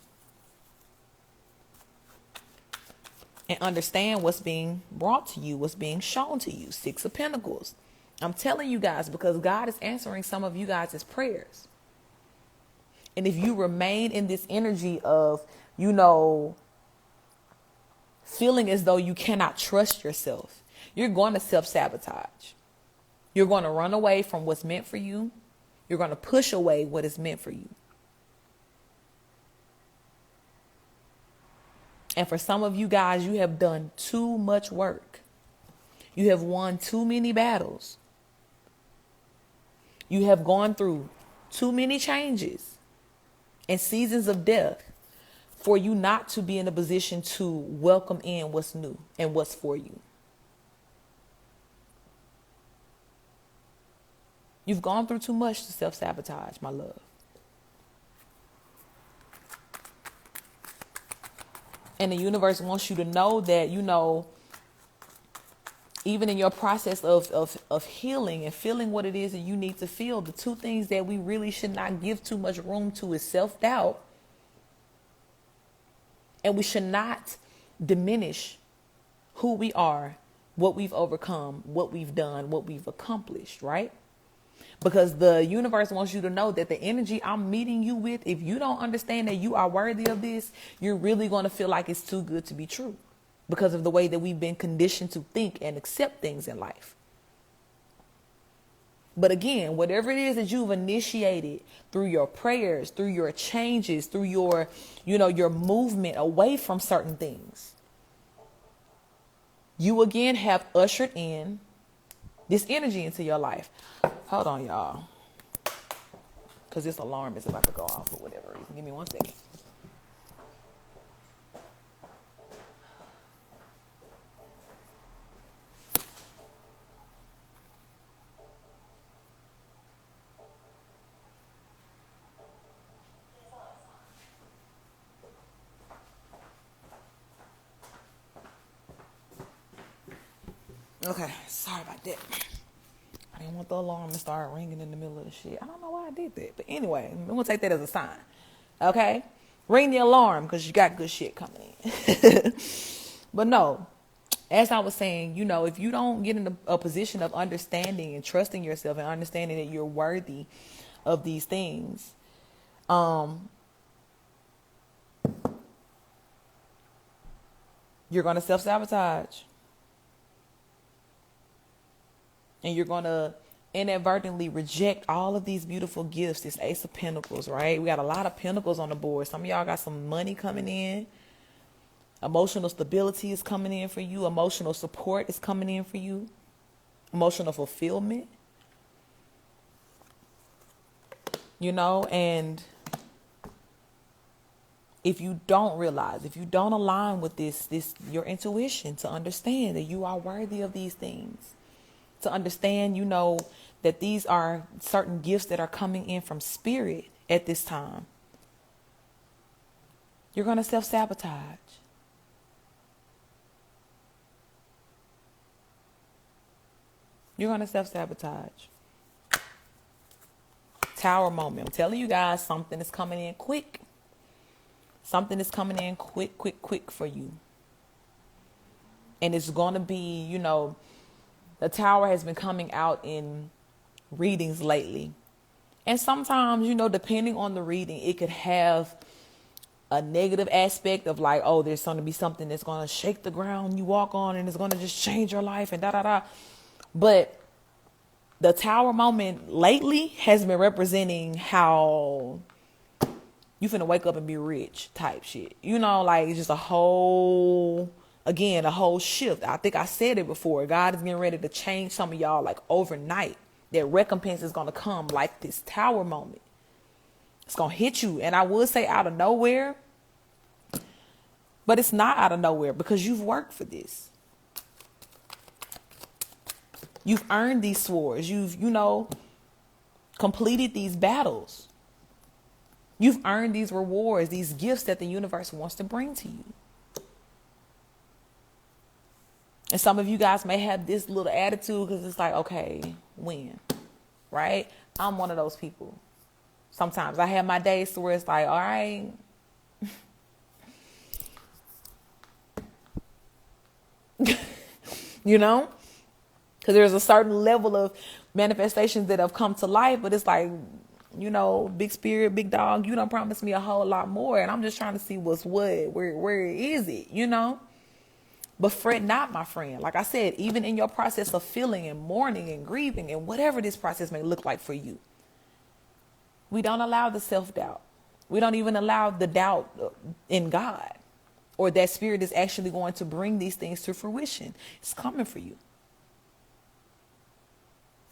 and understand what's being brought to you, what's being shown to you. 6 of Pentacles. I'm telling you guys, because God is answering some of you guys' prayers. And if you remain in this energy of, feeling as though you cannot trust yourself, you're going to self-sabotage. You're going to run away from what's meant for you. You're going to push away what is meant for you. And for some of you guys, you have done too much work. You have won too many battles. You have gone through too many changes and seasons of death for you not to be in a position to welcome in what's new and what's for you. You've gone through too much to self-sabotage, my love. And the universe wants you to know that, even in your process of healing and feeling what it is that you need to feel, the 2 things that we really should not give too much room to is self-doubt. And we should not diminish who we are, what we've overcome, what we've done, what we've accomplished, right? Because the universe wants you to know that the energy I'm meeting you with, if you don't understand that you are worthy of this, you're really going to feel like it's too good to be true because of the way that we've been conditioned to think and accept things in life. But again, whatever it is that you've initiated through your prayers, through your changes, through your, your movement away from certain things, you again have ushered in this energy into your life. Hold on, y'all. Because this alarm is about to go off for whatever reason. Give me 1 second. Okay, sorry about that. I didn't want the alarm to start ringing in the middle of the shit. I don't know why I did that. But anyway, I'm going to take that as a sign. Okay? Ring the alarm because you got good shit coming in. But no, as I was saying, if you don't get in a position of understanding and trusting yourself and understanding that you're worthy of these things, you're going to self-sabotage. And you're going to inadvertently reject all of these beautiful gifts. This Ace of Pentacles, right? We got a lot of pentacles on the board. Some of y'all got some money coming in. Emotional stability is coming in for you. Emotional support is coming in for you. Emotional fulfillment. And if you don't realize, if you don't align with this, your intuition to understand that you are worthy of these things, to understand, that these are certain gifts that are coming in from spirit at this time, you're going to self-sabotage. You're going to self-sabotage. Tower moment. I'm telling you guys, something is coming in quick. Something is coming in quick for you. And it's going to be, the Tower has been coming out in readings lately. And sometimes, depending on the reading, it could have a negative aspect of like, oh, there's going to be something that's going to shake the ground you walk on and it's going to just change your life and da-da-da. But the Tower moment lately has been representing how you finna wake up and be rich type shit. Like it's just a whole shift. I think I said it before. God is getting ready to change some of y'all like overnight. That recompense is going to come like this Tower moment. It's going to hit you. And I would say out of nowhere, but it's not out of nowhere because you've worked for this. You've earned these swords. You've, completed these battles. You've earned these rewards, these gifts that the universe wants to bring to you. And some of you guys may have this little attitude because it's like, okay, when? Right? I'm one of those people. Sometimes I have my days where it's like, all right. you know? Because there's a certain level of manifestations that have come to life, but it's like, big spirit, big dog, you don't promise me a whole lot more. And I'm just trying to see what's what, where is it? But fret not, my friend. Like I said, even in your process of feeling and mourning and grieving and whatever this process may look like for you, we don't allow the self-doubt. We don't even allow the doubt in God or that spirit is actually going to bring these things to fruition. It's coming for you.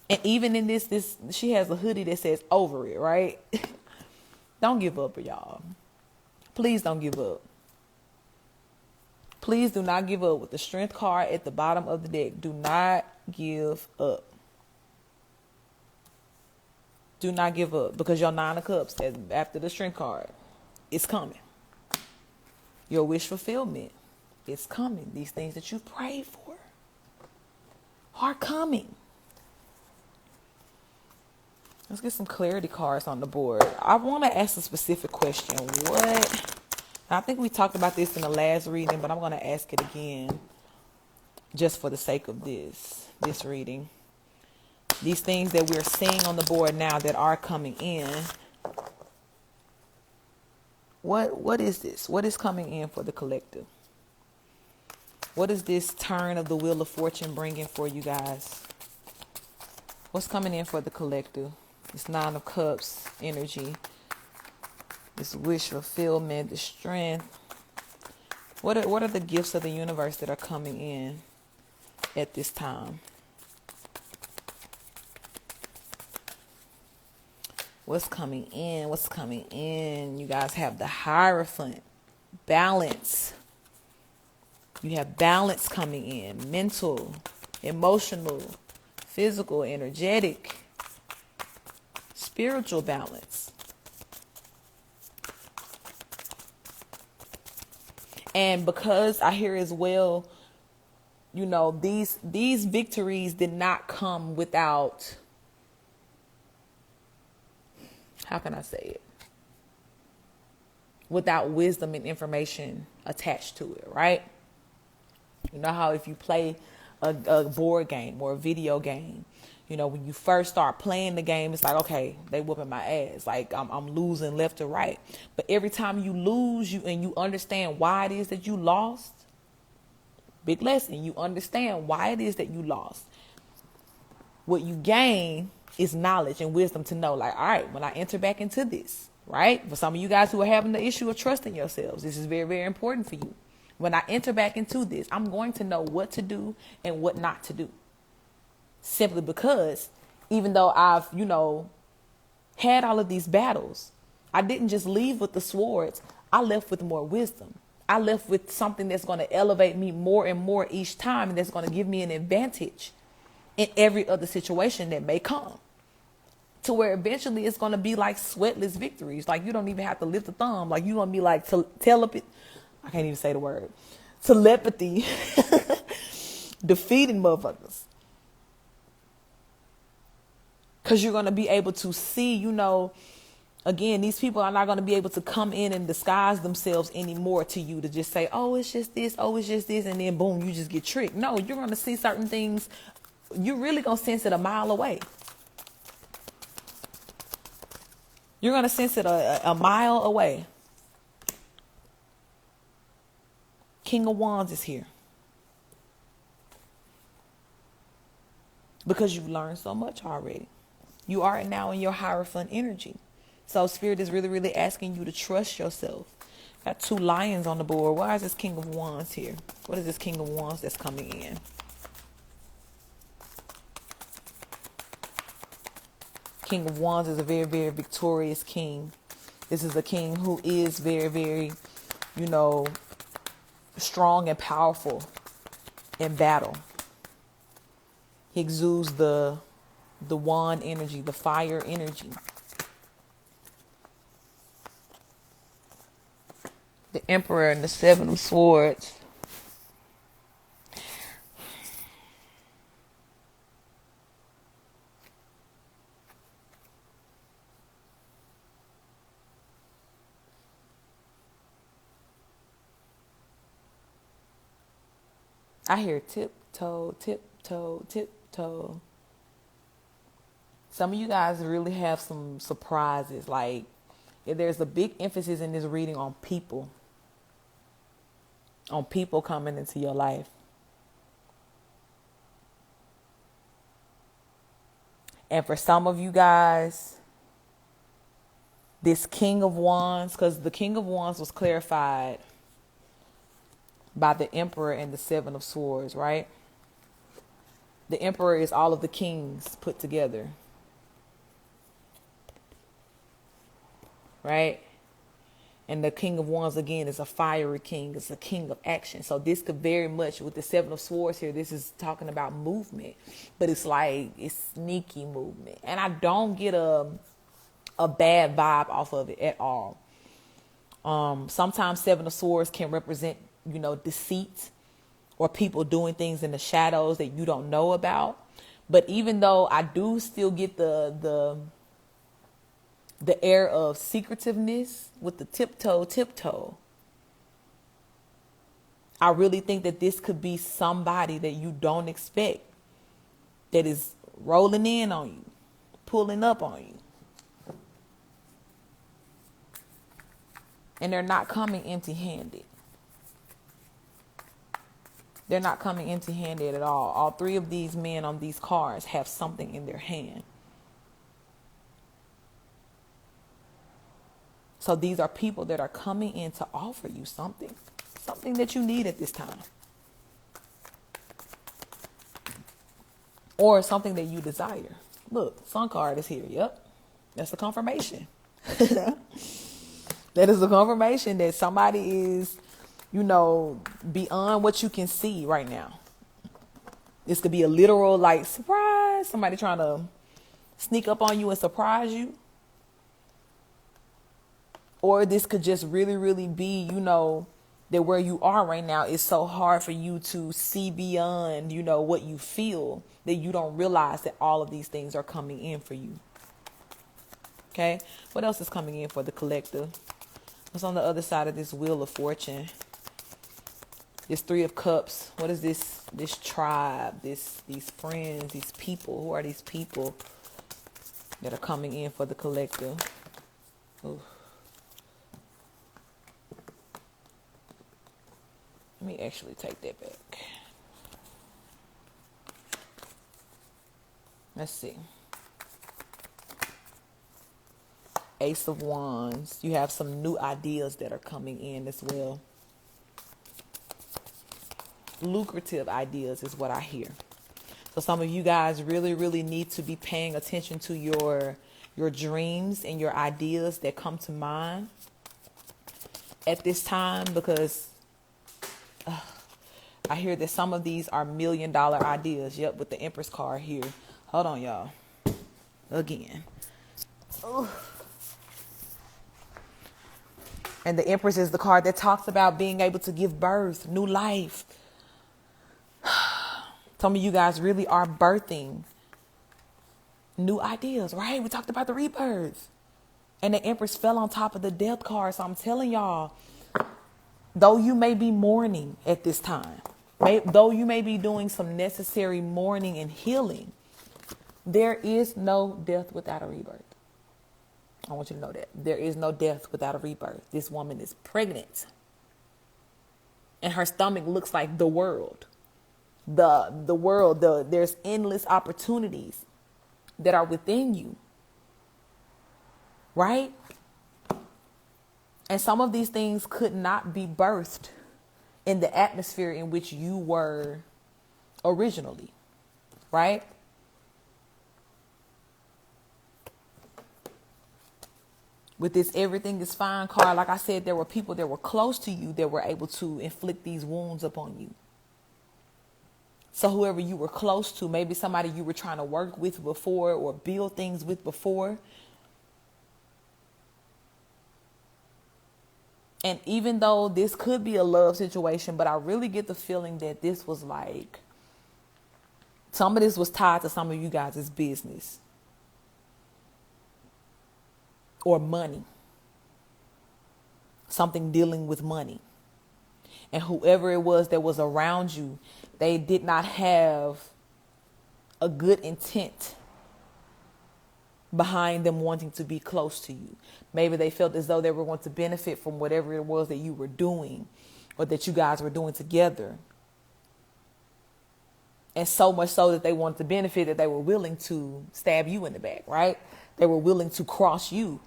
And even in this, she has a hoodie that says over it, right? Don't give up, y'all. Please don't give up. Please do not give up with the strength card at the bottom of the deck. Do not give up. Do not give up, because your 9 of cups after the strength card, it's coming. Your wish fulfillment is coming. These things that you prayed for are coming. Let's get some clarity cards on the board. I want to ask a specific question. I think we talked about this in the last reading, but I'm going to ask it again just for the sake of this reading. These things that we're seeing on the board now that are coming in. What is this? What is coming in for the collective? What is this turn of the wheel of fortune bringing for you guys? What's coming in for the collective? This 9 of cups energy. This wish fulfillment, the strength. What are the gifts of the universe that are coming in at this time? What's coming in? What's coming in? You guys have the Hierophant. Balance. You have balance coming in. Mental, emotional, physical, energetic, spiritual balance. And because I hear as well, these victories did not come without, how can I say it? Without wisdom and information attached to it, right? You know how if you play a board game or a video game, when you first start playing the game, it's like, okay, they whooping my ass. Like I'm losing left to right. But every time you lose, you understand why it is that you lost. Big lesson. You understand why it is that you lost. What you gain is knowledge and wisdom to know, like, all right, when I enter back into this, right? For some of you guys who are having the issue of trusting yourselves, this is very, very important for you. When I enter back into this, I'm going to know what to do and what not to do. Simply because even though I've, had all of these battles, I didn't just leave with the swords. I left with more wisdom. I left with something that's going to elevate me more and more each time, and that's going to give me an advantage in every other situation that may come. To where eventually it's going to be like sweatless victories. Like you don't even have to lift a thumb. Like you're going to be like telepathy. I can't even say the word. Telepathy. Defeating motherfuckers. Because you're going to be able to see, again, these people are not going to be able to come in and disguise themselves anymore to you to just say, oh, it's just this. Oh, it's just this. And then boom, you just get tricked. No, you're going to see certain things. You're really going to sense it a mile away. You're going to sense it a mile away. King of Wands is here. Because you've learned so much already. You are now in your Hierophant energy. So Spirit is really, really asking you to trust yourself. Got 2 lions on the board. Why is this King of Wands here? What is this King of Wands that's coming in? King of Wands is a very, very victorious king. This is a king who is very, very, strong and powerful in battle. He exudes the wand energy, the fire energy. The Emperor and the 7 of Swords. I hear tiptoe, tiptoe, tiptoe. Some of you guys really have some surprises. Like, there's a big emphasis in this reading on people coming into your life. And for some of you guys, this King of Wands, because the King of Wands was clarified by the Emperor and the Seven of Swords, right? The Emperor is all of the kings put together, right? And the King of Wands, again, is a fiery king. It's a king of action. So this could very much, with the Seven of Swords here, this is talking about movement. But it's like, it's sneaky movement. And I don't get a bad vibe off of it at all. Sometimes Seven of Swords can represent, deceit or people doing things in the shadows that you don't know about. But even though I do still get the air of secretiveness with the tiptoe, I really think that this could be somebody that you don't expect that is rolling in on you, pulling up on you. And they're not coming empty-handed. They're not coming empty-handed at all. All three of these men on these cards have something in their hand. So these are people that are coming in to offer you something that you need at this time. Or something that you desire. Look, Sun card is here. Yep. That's the confirmation. That is a confirmation that somebody is, beyond what you can see right now. This could be a literal, surprise. Somebody trying to sneak up on you and surprise you. Or this could just really, really be, that where you are right now is so hard for you to see beyond, what you feel, that you don't realize that all of these things are coming in for you. Okay. What else is coming in for the collective? What's on the other side of this Wheel of Fortune? This Three of Cups. What is this tribe, these friends, these people? Who are these people that are coming in for the collective? Ooh. Let me actually take that back. Let's see. Ace of Wands. You have some new ideas that are coming in as well. Lucrative ideas is what I hear. So some of you guys really, really need to be paying attention to your dreams and your ideas that come to mind at this time, because I hear that some of these are $1 million ideas. Yep, with the Empress card here. Hold on, y'all. Again. Ooh. And the Empress is the card that talks about being able to give birth, new life. Some of you guys really are birthing new ideas, right? We talked about the rebirth. And the Empress fell on top of the Death card. So I'm telling y'all, though you may be mourning at this time, though you may be doing some necessary mourning and healing, there is no death without a rebirth. I want you to know that. There is no death without a rebirth. This woman is pregnant. And her stomach looks like the world. The world, there's endless opportunities that are within you. Right? And some of these things could not be birthed in the atmosphere in which you were originally. Right? With this everything is fine card, like I said, there were people that were close to you that were able to inflict these wounds upon you. So whoever you were close to, maybe somebody you were trying to work with before or build things with before. And even though this could be a love situation, but I really get the feeling that this was like, some of this was tied to some of you guys' business. Or money. Something dealing with money. And whoever it was that was around you, They did not have a good intent behind them wanting to be close to you. Maybe they felt as though they were going to benefit from whatever it was that you were doing or that you guys were doing together. And so much so that they wanted to benefit that they were willing to stab you in the back, right? They were willing to cross you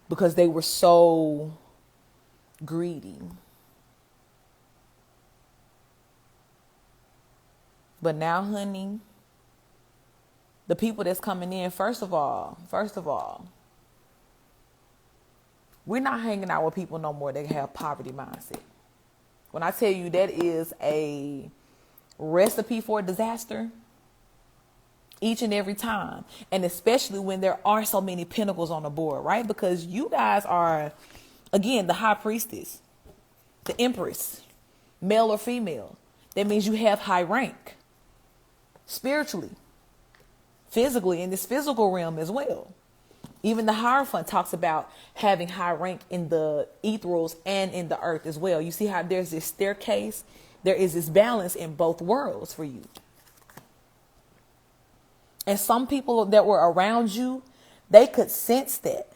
because they were so greedy. But now, honey, the people that's coming in, first of all, we're not hanging out with people no more that have poverty mindset. When I tell you that is a recipe for disaster each and every time. And especially when there are so many pinnacles on the board, right? Because you guys are, again, the high priestess, the empress, male or female. That means you have high rank spiritually, physically, in this physical realm as well. Even the Hierophant talks about having high rank in the ethereals and in the earth as well. You see how there's this staircase? There is this balance in both worlds for you. And some people that were around you, they could sense that.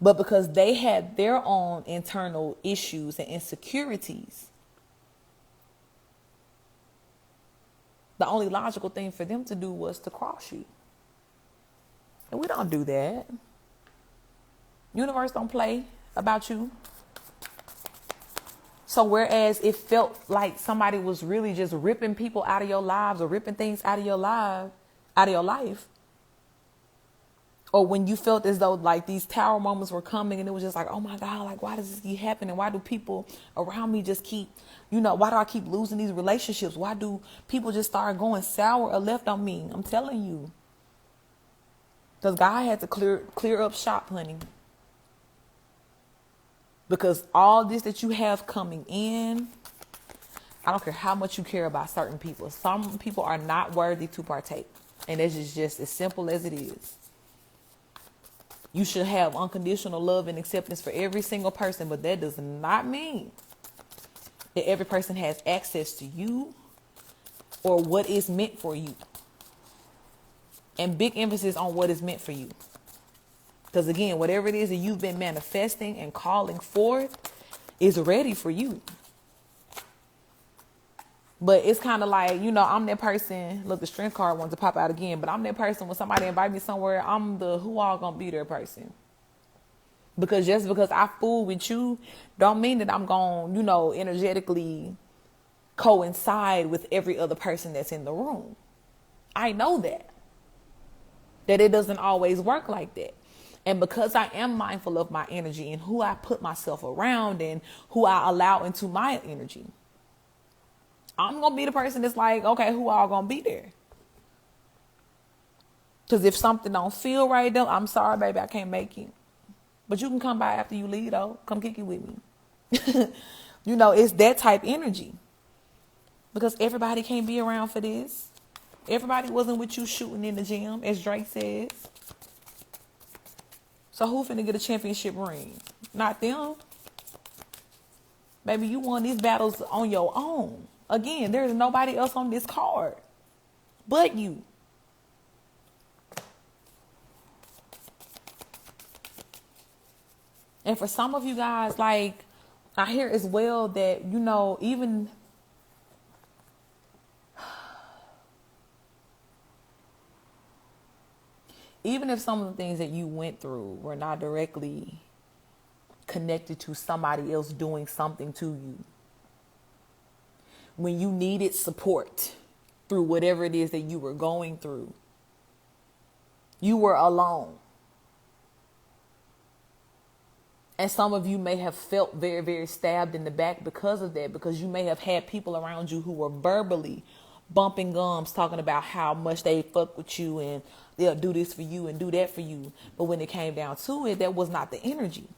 But because they had their own internal issues and insecurities, the only logical thing for them to do was to cross you. And we don't do that. Universe don't play about you. So whereas it felt like somebody was really just ripping people out of your lives or ripping things out of your life, or when you felt as though like these tower moments were coming and it was just like, oh my God, like why does this keep happening? Why do people around me just keep, why do I keep losing these relationships? Why do people just start going sour or left on me? I'm telling you. Because God had to clear up shop, honey. Because all this that you have coming in, I don't care how much you care about certain people. Some people are not worthy to partake. And this is just as simple as it is. You should have unconditional love and acceptance for every single person, but that does not mean that every person has access to you or what is meant for you. And big emphasis on what is meant for you. Because again, whatever it is that you've been manifesting and calling forth is ready for you. But it's kind of like, I'm that person. Look, the strength card wants to pop out again. But I'm that person when somebody invite me somewhere, I'm the who all gonna be there person. Because just because I fool with you don't mean that I'm going, energetically coincide with every other person that's in the room. I know that it doesn't always work like that. And because I am mindful of my energy and who I put myself around and who I allow into my energy, I'm going to be the person that's like, okay, who all going to be there? Because if something don't feel right, though, I'm sorry, baby, I can't make it. But you can come by after you leave, though. Come kick it with me. It's that type energy. Because everybody can't be around for this. Everybody wasn't with you shooting in the gym, as Drake says. So who finna get a championship ring? Not them. Baby, you won these battles on your own. Again, there's nobody else on this card but you. And for some of you guys, like, I hear as well that, even if some of the things that you went through were not directly connected to somebody else doing something to you, when you needed support through whatever it is that you were going through, you were alone. And some of you may have felt very, very stabbed in the back because of that, because you may have had people around you who were verbally bumping gums, talking about how much they fuck with you and they'll do this for you and do that for you. But when it came down to it, that was not the energy.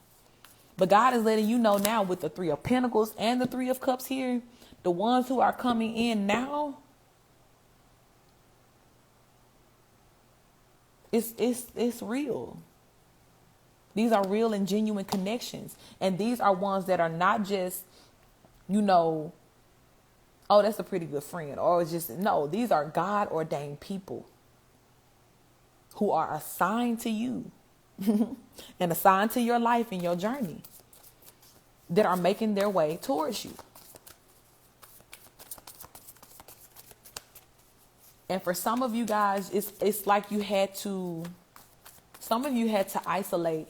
But God is letting you know now with the 3 of Pentacles and the 3 of Cups here, the ones who are coming in now, it's real. These are real and genuine connections. And these are ones that are not just, oh, that's a pretty good friend. Or it's just, no, these are God ordained people who are assigned to you and assigned to your life and your journey that are making their way towards you. And for some of you guys, it's like some of you had to isolate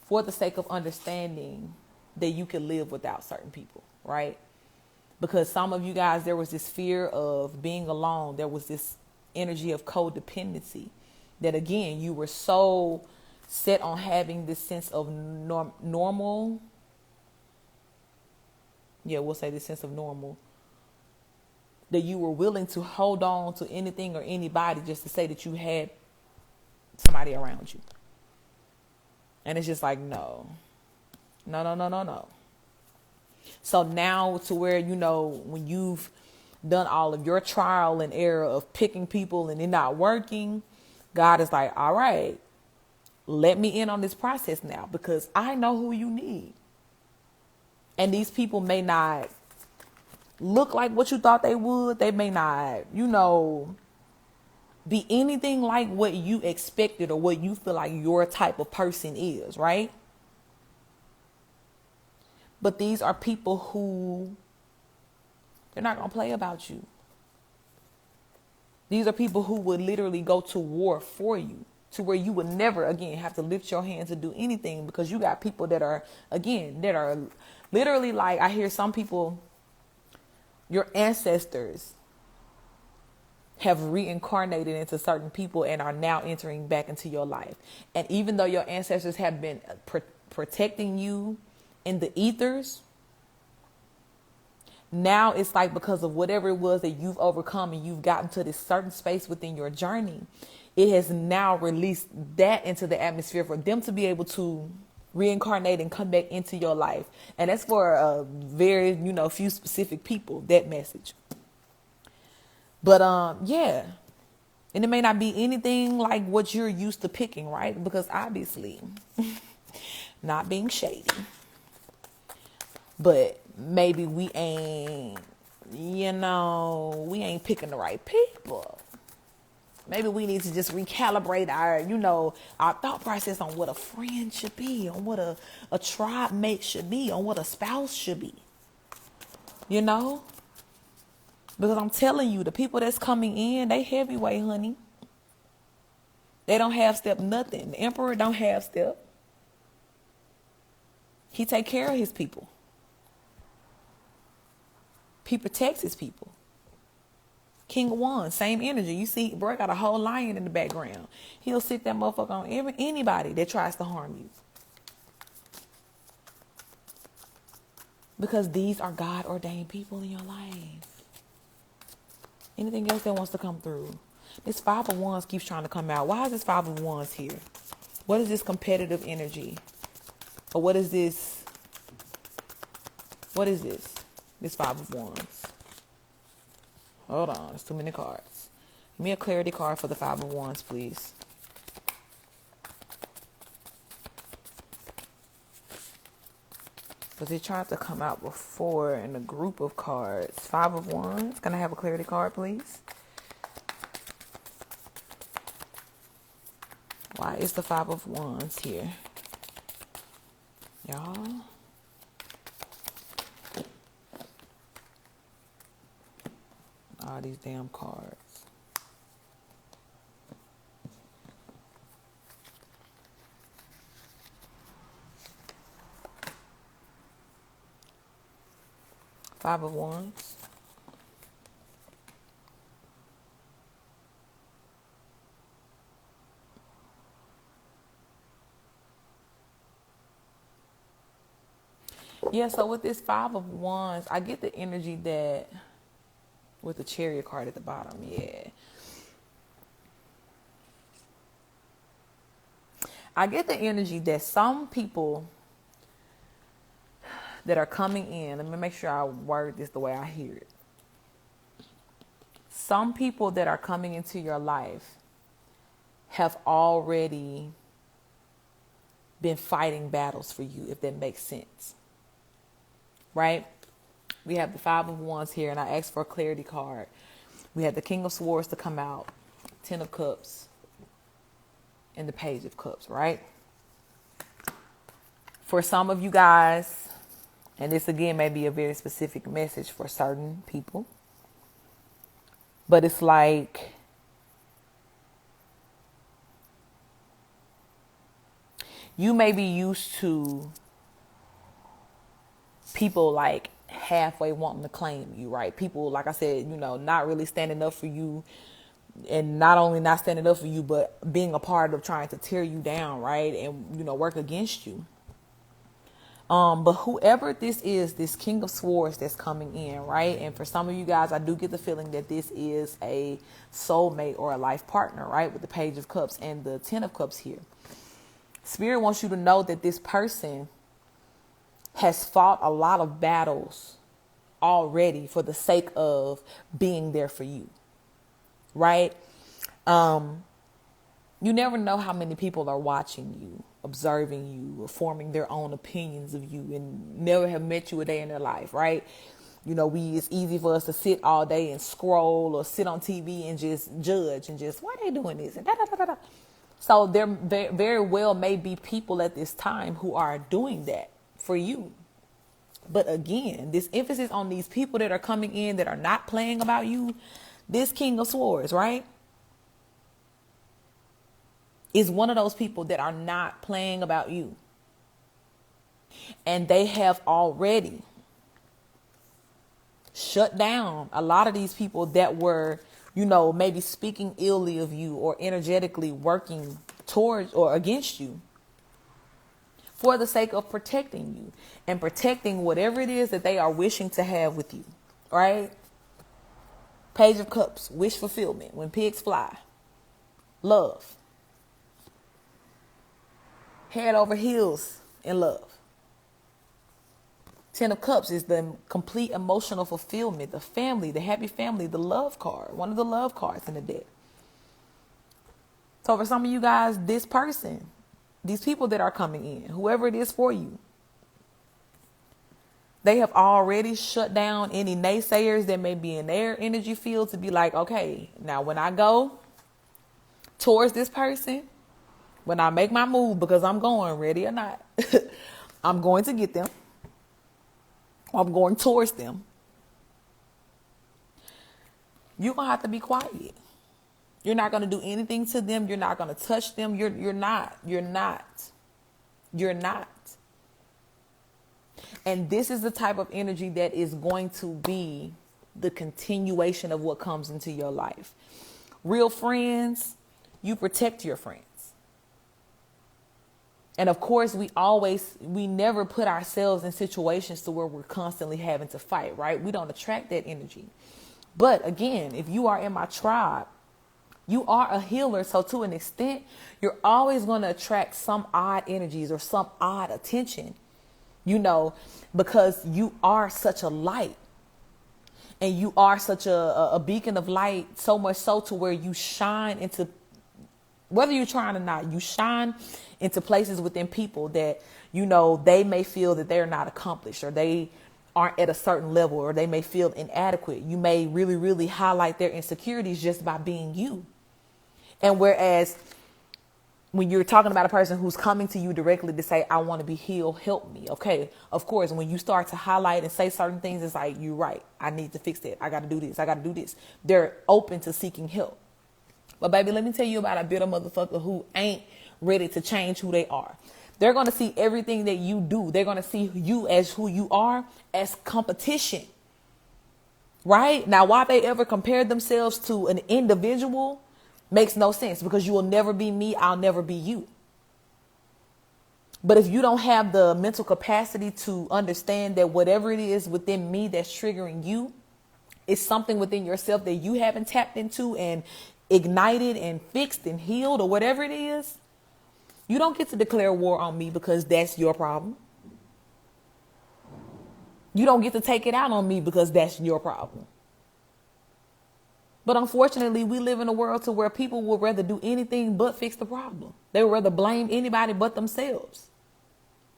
for the sake of understanding that you could live without certain people, right? Because some of you guys, there was this fear of being alone. There was this energy of codependency that, again, you were so set on having this sense of normal. Yeah, we'll say this sense of normal, that you were willing to hold on to anything or anybody just to say that you had somebody around you. And it's just like, no. So now to where, when you've done all of your trial and error of picking people and it not working, God is like, all right, let me in on this process now, because I know who you need. And these people may not look like what you thought they would. They may not, be anything like what you expected or what you feel like your type of person is, right? But these are people who, they're not going to play about you. These are people who would literally go to war for you, to where you would never again have to lift your hands to do anything, because you got people that are literally, like, I hear some people, your ancestors have reincarnated into certain people and are now entering back into your life. And even though your ancestors have been protecting you in the ethers, now it's like, because of whatever it was that you've overcome and you've gotten to this certain space within your journey, it has now released that into the atmosphere for them to be able to reincarnate and come back into your life. And that's for a very, few specific people, that message. But yeah, and it may not be anything like what you're used to picking, right? Because obviously, not being shady, but maybe we ain't picking the right people. Maybe we need to just recalibrate our thought process on what a friend should be, on what a tribe mate should be, on what a spouse should be. Because I'm telling you, the people that's coming in, they heavyweight, honey. They don't half step nothing. The emperor don't half step. He take care of his people. He protects his people. King of Wands, same energy. You see, bro, got a whole lion in the background. He'll sit that motherfucker on anybody that tries to harm you. Because these are God ordained people in your life. Anything else that wants to come through? This Five of Wands keeps trying to come out. Why is this Five of Wands here? What is this competitive energy? Or what is this? What is this? This Five of Wands. Hold on. There's too many cards. Give me a clarity card for the Five of Wands, please. Because it tried to come out before in a group of cards. Five of Wands. Can I have a clarity card, please? Why is the Five of Wands here? Y'all. All these damn cards. Five of Wands. Yeah, so with this Five of Wands, I get the energy that, with the Chariot card at the bottom, yeah. I get the energy that some people that are coming in, let me make sure I word this the way I hear it. Some people that are coming into your life have already been fighting battles for you, if that makes sense. Right? We have the Five of Wands here, and I asked for a clarity card. We had the King of Swords to come out, Ten of Cups, and the Page of Cups, right? For some of you guys, and this again may be a very specific message for certain people, but it's like you may be used to people like halfway wanting to claim you, right? People, like I said, not really standing up for you, and not only not standing up for you, but being a part of trying to tear you down, right? And, work against you. But whoever this is, this King of Swords that's coming in, right? And for some of you guys, I do get the feeling that this is a soulmate or a life partner, right? With the Page of Cups and the Ten of Cups here. Spirit wants you to know that this person has fought a lot of battles already for the sake of being there for you, right? You never know how many people are watching you, observing you, or forming their own opinions of you and never have met you a day in their life, right? It's easy for us to sit all day and scroll or sit on TV and just judge and just, why are they doing this? And da, da, da, da, da. So there very well may be people at this time who are doing that for you. But again, this emphasis on these people that are coming in that are not playing about you, this King of Swords, right, is one of those people that are not playing about you. And they have already shut down a lot of these people that were, maybe speaking illy of you or energetically working towards or against you for the sake of protecting you and protecting whatever it is that they are wishing to have with you, right? Page of Cups, wish fulfillment, when pigs fly, love, head over heels in love. Ten of Cups is the complete emotional fulfillment, the family, the happy family, the love card, one of the love cards in the deck. So for some of you guys, this person, these people that are coming in, whoever it is for you, they have already shut down any naysayers that may be in their energy field to be like, okay, now when I go towards this person, when I make my move, because I'm going, ready or not, I'm going to get them. I'm going towards them. You're going to have to be quiet. You're not going to do anything to them. You're not going to touch them. You're not. And this is the type of energy that is going to be the continuation of what comes into your life. Real friends, you protect your friends. And of course, we never put ourselves in situations to where we're constantly having to fight, right? We don't attract that energy. But again, if you are in my tribe, you are a healer. So to an extent, you're always going to attract some odd energies or some odd attention, because you are such a light and you are such a beacon of light, so much so to where you shine into, whether you're trying or not, you shine into places within people that, they may feel that they're not accomplished or they aren't at a certain level or they may feel inadequate. You may really, really highlight their insecurities just by being you. And whereas when you're talking about a person who's coming to you directly to say, I want to be healed, help me. Okay, of course, when you start to highlight and say certain things, it's like, you're right. I need to fix that. I got to do this. I got to do this. They're open to seeking help. But baby, let me tell you about a bitter motherfucker who ain't ready to change who they are. They're going to see everything that you do. They're going to see you as who you are as competition. Right? Now, why they ever compare themselves to an individual makes no sense, because you will never be me. I'll never be you. But if you don't have the mental capacity to understand that whatever it is within me that's triggering you is something within yourself that you haven't tapped into and ignited and fixed and healed or whatever it is, you don't get to declare war on me because that's your problem. You don't get to take it out on me because that's your problem. But unfortunately, we live in a world to where people would rather do anything but fix the problem. They would rather blame anybody but themselves.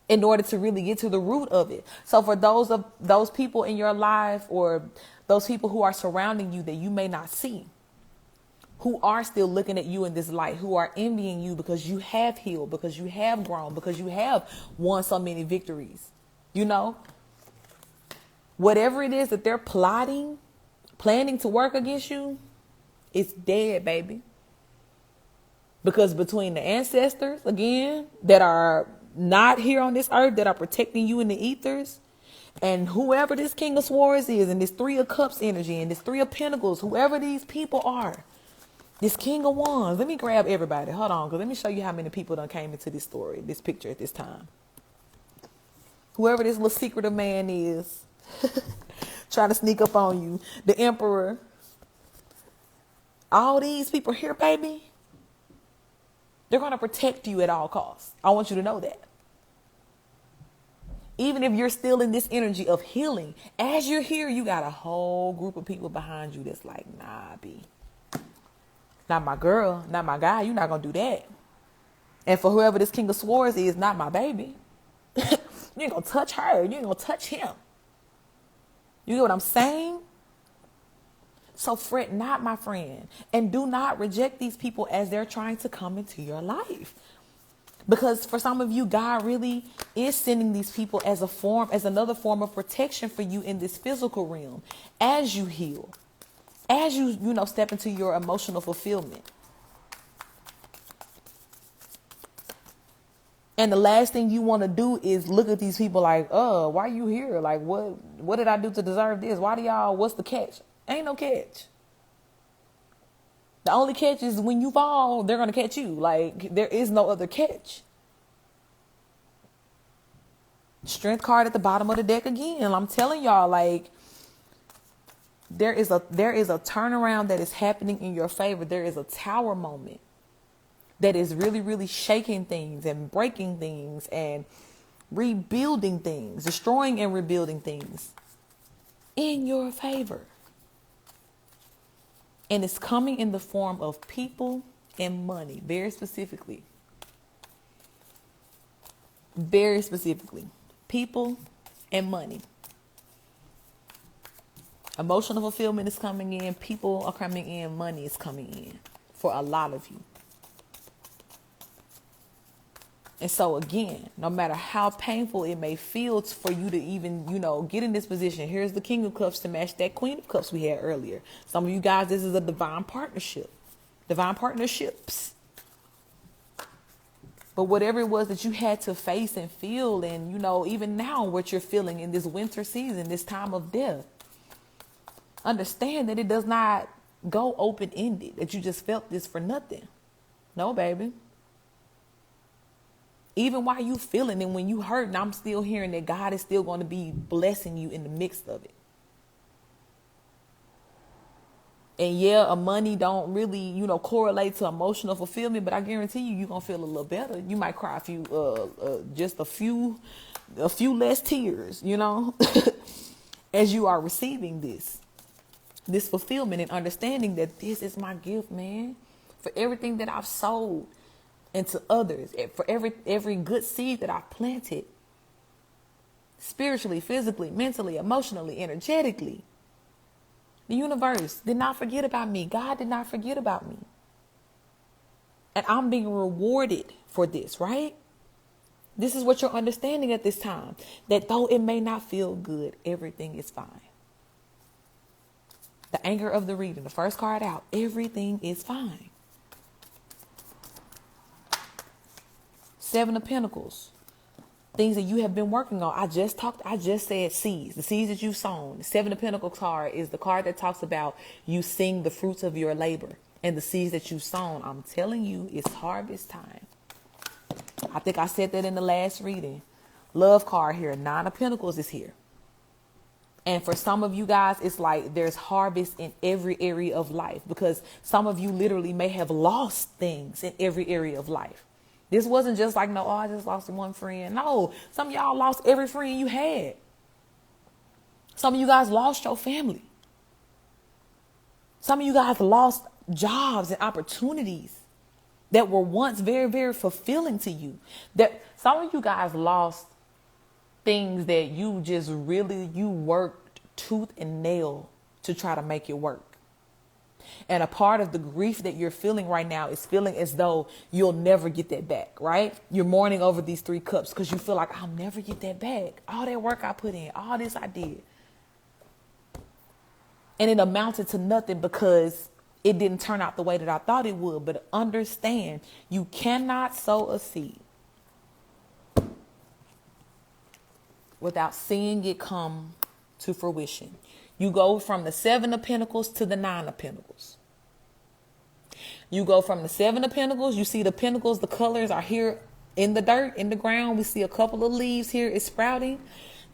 in order to really get to the root of it. So for those people in your life, or those people who are surrounding you that you may not see, who are still looking at you in this light, who are envying you because you have healed, because you have grown, because you have won so many victories, you know, whatever it is that they're planning to work against you, it's dead, baby. Because between the ancestors, again, that are not here on this earth, that are protecting you in the ethers, and whoever this King of Swords is, and this Three of Cups energy, and this Three of Pentacles, whoever these people are, this King of Wands. Let me grab everybody. Hold on, because let me show you how many people done came into this story, this picture at this time. Whoever this little secretive man is, trying to sneak up on you, the Emperor, all these people here, baby, they're going to protect you at all costs. I want you to know that. Even if you're still in this energy of healing, as you're here, you got a whole group of people behind you that's like, nah, B. Not my girl, not my guy. You're not going to do that. And for whoever this King of Swords is, not my baby. You ain't going to touch her. You ain't going to touch him. You get what I'm saying? So fret not, my friend. And do not reject these people as they're trying to come into your life. Because for some of you, God really is sending these people as another form of protection for you in this physical realm, as you heal, as you step into your emotional fulfillment. And the last thing you want to do is look at these people like, why are you here? Like, what did I do to deserve this? What's the catch? Ain't no catch. The only catch is when you fall, they're going to catch you. Like, there is no other catch. Strength card at the bottom of the deck again. I'm telling y'all, like, there is a turnaround that is happening in your favor. There is a tower moment that is really, really shaking things and breaking things and rebuilding things, destroying and rebuilding things in your favor. And it's coming in the form of people and money, very specifically. Very specifically. People and money. Emotional fulfillment is coming in. People are coming in. Money is coming in for a lot of you. And so again, no matter how painful it may feel for you to even, get in this position, here's the King of Cups to match that Queen of Cups we had earlier. Some of you guys, this is a divine partnership, divine partnerships. But whatever it was that you had to face and feel, and, even now what you're feeling in this winter season, this time of death, understand that it does not go open-ended, that you just felt this for nothing. No, baby. Even while you feeling and when you hurting, I'm still hearing that God is still going to be blessing you in the midst of it. And yeah, money don't really, correlate to emotional fulfillment, but I guarantee you're going to feel a little better. You might cry just a few less tears, as you are receiving this fulfillment and understanding that this is my gift, man, for everything that I've sold into others, for every good seed that I've planted, spiritually, physically, mentally, emotionally, energetically. The universe did not forget about me. God did not forget about me. And I'm being rewarded for this, right? This is what you're understanding at this time, that though it may not feel good, everything is fine. The anchor of the reading, the first card out, everything is fine. Seven of Pentacles, things that you have been working on. I just said seeds, the seeds that you've sown. The Seven of Pentacles card is the card that talks about you seeing the fruits of your labor and the seeds that you've sown. I'm telling you, it's harvest time. I think I said that in the last reading. Love card here, Nine of Pentacles is here. And for some of you guys, it's like there's harvest in every area of life, because some of you literally may have lost things in every area of life. This wasn't just like, no, I just lost one friend. No, some of y'all lost every friend you had. Some of you guys lost your family. Some of you guys lost jobs and opportunities that were once very, very fulfilling to you. That some of you guys lost things that you just really, you worked tooth and nail to try to make it work. And a part of the grief that you're feeling right now is feeling as though you'll never get that back, right? You're mourning over these 3 cups because you feel like I'll never get that back. All that work I put in, all this I did. And it amounted to nothing because it didn't turn out the way that I thought it would. But understand, you cannot sow a seed without seeing it come to fruition. You go from the 7 of Pentacles to the 9 of Pentacles. You go from the 7 of Pentacles, you see the pentacles, the colors are here in the dirt, in the ground. We see a couple of leaves here, it's sprouting.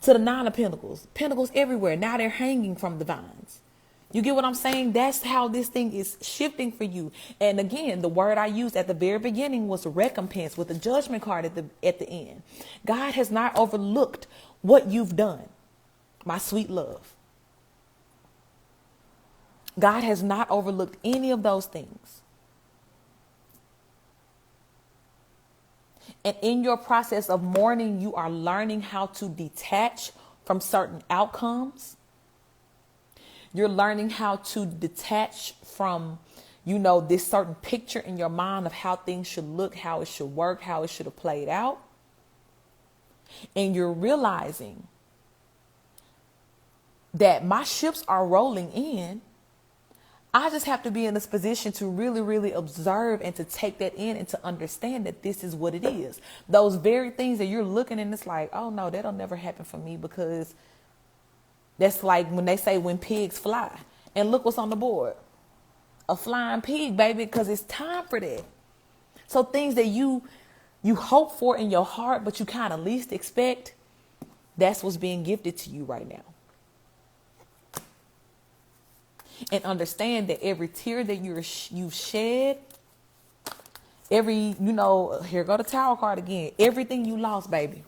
To the 9 of Pentacles. Pentacles everywhere. Now they're hanging from the vines. You get what I'm saying? That's how this thing is shifting for you. And again, the word I used at the very beginning was recompense with the judgment card at the end. God has not overlooked what you've done, my sweet love. God has not overlooked any of those things. And in your process of mourning, you are learning how to detach from certain outcomes. You're learning how to detach from, this certain picture in your mind of how things should look, how it should work, how it should have played out. And you're realizing that my ships are rolling in. I just have to be in this position to really, really observe and to take that in and to understand that this is what it is. Those very things that you're looking and it's like, oh no, that'll never happen for me, because that's like when they say when pigs fly. And look what's on the board. A flying pig, baby, because it's time for that. So things that you hope for in your heart, but you kind of least expect, that's what's being gifted to you right now. And understand that every tear that you've shed, every, here go the Tower card again. Everything you lost, baby.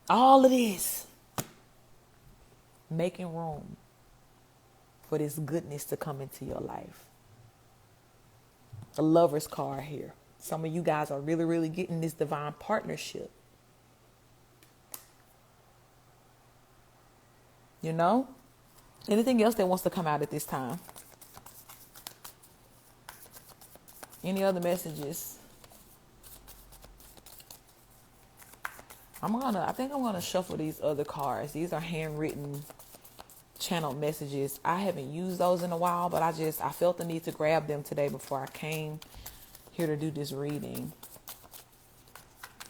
All of this. Making room for this goodness to come into your life. The Lover's card here. Some of you guys are really, really getting this divine partnership. Anything else that wants to come out at this time? Any other messages? I think I'm gonna shuffle these other cards. These are handwritten channel messages. I haven't used those in a while, but I felt the need to grab them today before I came here to do this reading.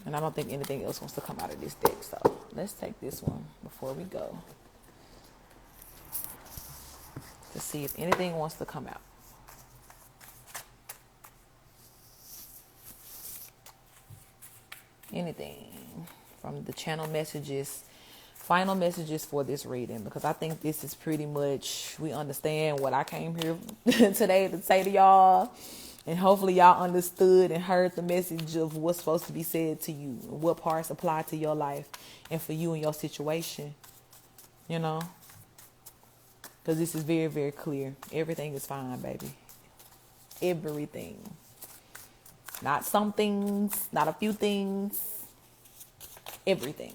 And I don't think anything else wants to come out of this deck. So let's take this one before we go, to see if anything wants to come out. Anything from the channel messages, final messages for this reading, because I think this is pretty much, we understand what I came here today to say to y'all. And hopefully y'all understood and heard the message of what's supposed to be said to you, what parts apply to your life and for you and your situation, because this is very, very clear. Everything is fine, baby. Everything. Not some things, not a few things. Everything.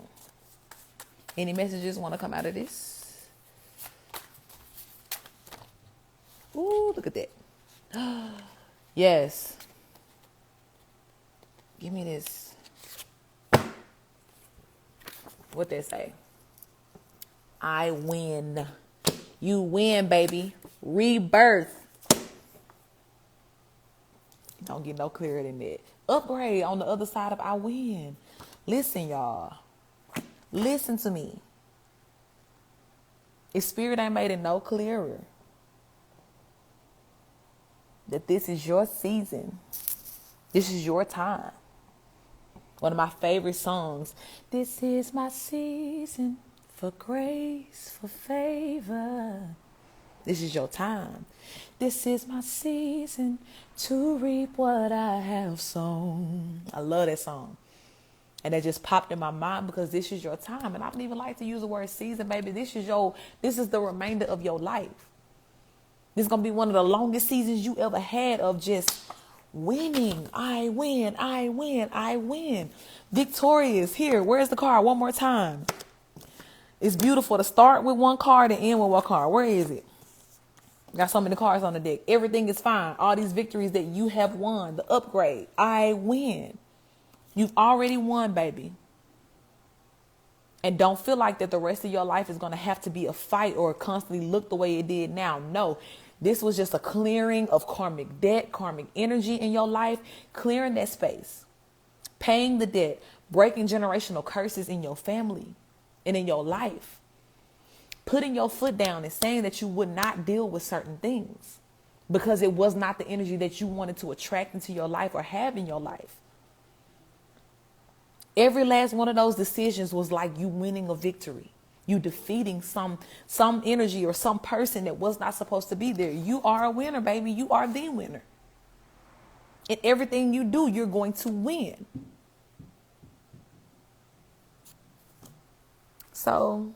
Any messages want to come out of this? Ooh, look at that. Yes. Give me this. What they say? I win. You win, baby. Rebirth. Don't get no clearer than that. Upgrade on the other side of I win. Listen, y'all. Listen to me. If Spirit ain't made it no clearer that this is your season. This is your time. One of my favorite songs. This is my season for grace, for favor. This is your time. This is my season to reap what I have sown. I love that song. And that just popped in my mind because this is your time. And I don't even like to use the word season, baby. This is the remainder of your life. This is going to be one of the longest seasons you ever had of just winning. I win, I win, I win. Victorious. Here, where's the card? One more time. It's beautiful to start with one card and end with one card. Where is it? Got so many cards on the deck. Everything is fine. All these victories that you have won. The upgrade. I win. You've already won, baby. And don't feel like that the rest of your life is going to have to be a fight or constantly look the way it did now. No, this was just a clearing of karmic debt, karmic energy in your life, clearing that space, paying the debt, breaking generational curses in your family and in your life, putting your foot down and saying that you would not deal with certain things because it was not the energy that you wanted to attract into your life or have in your life. Every last one of those decisions was like you winning a victory. You defeating some energy or some person that was not supposed to be there. You are a winner, baby. You are the winner. In everything you do, you're going to win. So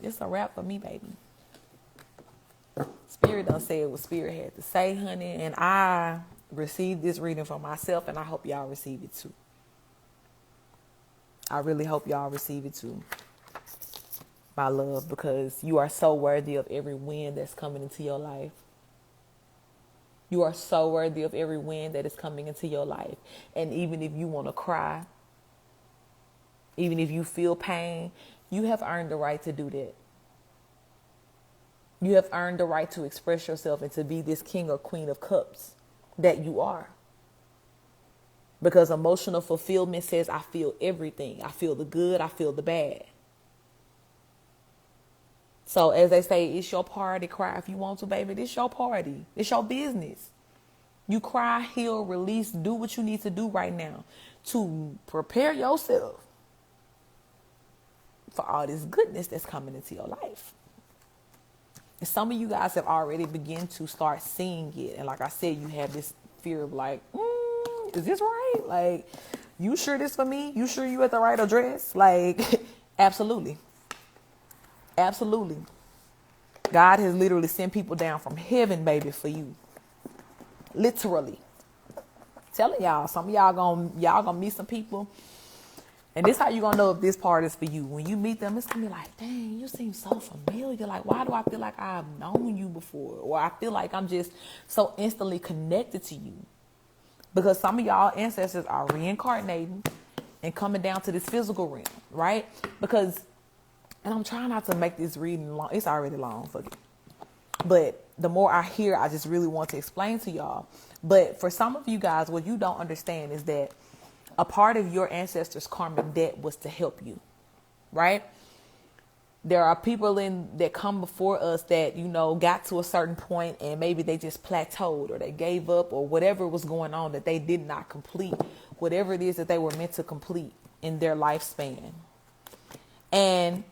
it's a wrap for me, baby. Spirit done said what Spirit had to say, honey. And I received this reading for myself, and I hope y'all receive it too. I really hope y'all receive it too, my love, because you are so worthy of every win that's coming into your life. You are so worthy of every win that is coming into your life. And even if you want to cry, even if you feel pain, you have earned the right to do that. You have earned the right to express yourself and to be this king or queen of cups that you are. Because emotional fulfillment says, I feel everything. I feel the good. I feel the bad. So as they say, it's your party. Cry if you want to, baby. It's your party. It's your business. You cry, heal, release, do what you need to do right now to prepare yourself for all this goodness that's coming into your life. And some of you guys have already begun to start seeing it. And like I said, you have this fear of like, is this right? Like, you sure this for me? You sure you at the right address? Like, absolutely. Absolutely. God has literally sent people down from heaven, baby, for you. Literally. Telling y'all, some of y'all gonna meet some people. And this how you gonna know if this part is for you. When you meet them, it's gonna be like, dang, you seem so familiar. Like, why do I feel like I've known you before? Or I feel like I'm just so instantly connected to you. Because some of y'all ancestors are reincarnating and coming down to this physical realm, right? Because, and I'm trying not to make this reading long. It's already long, fuck it. But the more I hear, I just really want to explain to y'all. But for some of you guys, what you don't understand is that a part of your ancestors' karmic debt was to help you, right? There are people that come before us that, got to a certain point and maybe they just plateaued or they gave up or whatever was going on that they did not complete, whatever it is that they were meant to complete in their lifespan. And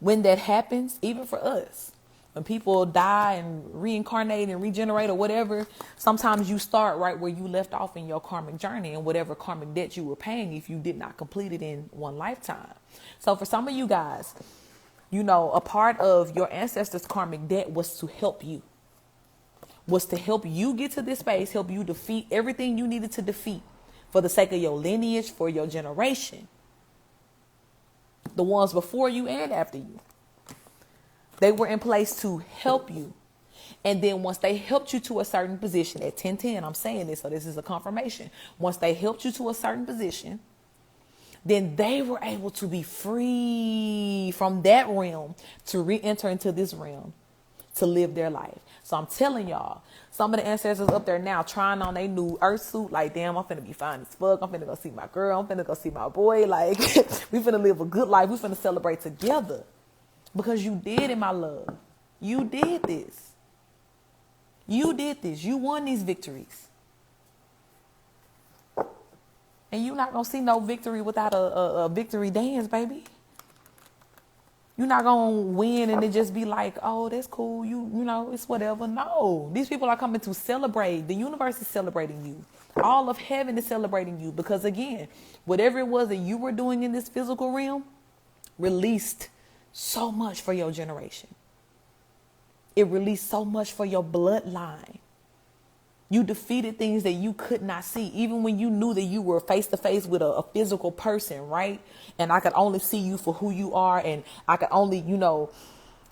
when that happens, even for us, when people die and reincarnate and regenerate or whatever, sometimes you start right where you left off in your karmic journey and whatever karmic debt you were paying if you did not complete it in one lifetime. So for some of you guys, a part of your ancestors' karmic debt was to help you. Was to help you get to this space, help you defeat everything you needed to defeat for the sake of your lineage, for your generation. The ones before you and after you. They were in place to help you. And then once they helped you to a certain position at 1010, I'm saying this, so this is a confirmation. Once they helped you to a certain position, then they were able to be free from that realm to re-enter into this realm to live their life. So I'm telling y'all, some of the ancestors up there now trying on their new earth suit, like, damn, I'm finna be fine as fuck. I'm finna go see my girl. I'm finna go see my boy. Like, we finna live a good life. We finna celebrate together. Because you did it, my love. You did this. You did this. You won these victories. And you're not going to see no victory without a victory dance, baby. You're not going to win and it just be like, oh, that's cool. It's whatever. No, these people are coming to celebrate. The universe is celebrating you. All of heaven is celebrating you. Because again, whatever it was that you were doing in this physical realm released so much for your generation. It released so much for your bloodline. You defeated things that you could not see, even when you knew that you were face to face with a physical person, right? And I could only see you for who you are, and I could only,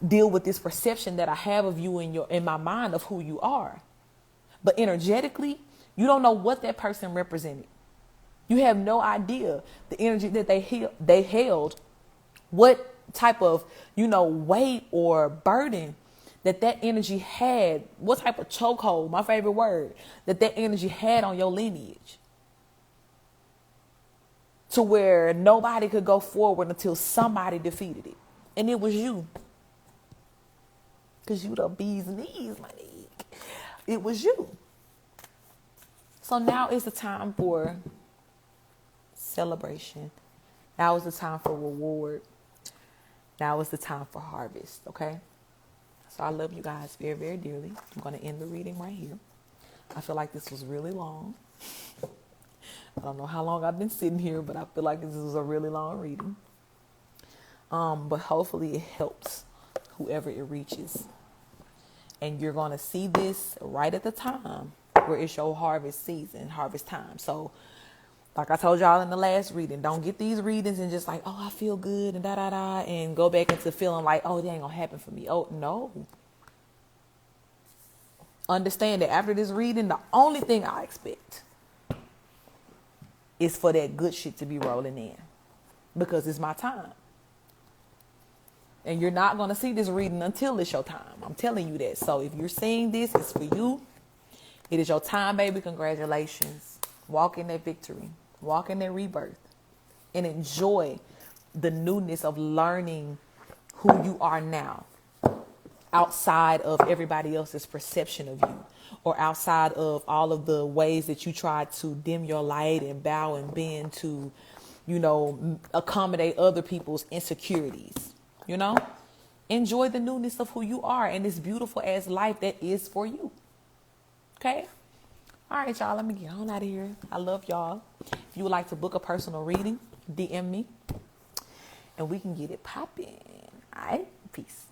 deal with this perception that I have of you in my mind of who you are. But energetically, you don't know what that person represented. You have no idea the energy that they held, what type of, weight or burden that energy had, what type of chokehold, my favorite word, that energy had on your lineage. To where nobody could go forward until somebody defeated it. And it was you. Because you the bee's knees, my nigga. It was you. So now is the time for celebration. Now is the time for reward. Now is the time for harvest, okay? So I love you guys very, very dearly. I'm going to end the reading right here. I feel like this was really long. I don't know how long I've been sitting here, but I feel like this was a really long reading. But hopefully it helps whoever it reaches. And you're going to see this right at the time where it's your harvest season, harvest time. So like I told y'all in the last reading, don't get these readings and just like, oh, I feel good and da-da-da, and go back into feeling like, oh, it ain't going to happen for me. Oh, no. Understand that after this reading, the only thing I expect is for that good shit to be rolling in, because it's my time. And you're not going to see this reading until it's your time. I'm telling you that. So if you're seeing this, it's for you. It is your time, baby. Congratulations. Walk in that victory. Walk in that rebirth. And enjoy the newness of learning who you are now, outside of everybody else's perception of you, or outside of all of the ways that you try to dim your light and bow and bend to, accommodate other people's insecurities. Enjoy the newness of who you are and this beautiful ass life that is for you. Okay? All right, y'all, let me get on out of here. I love y'all. If you would like to book a personal reading, DM me and we can get it popping. All right? Peace.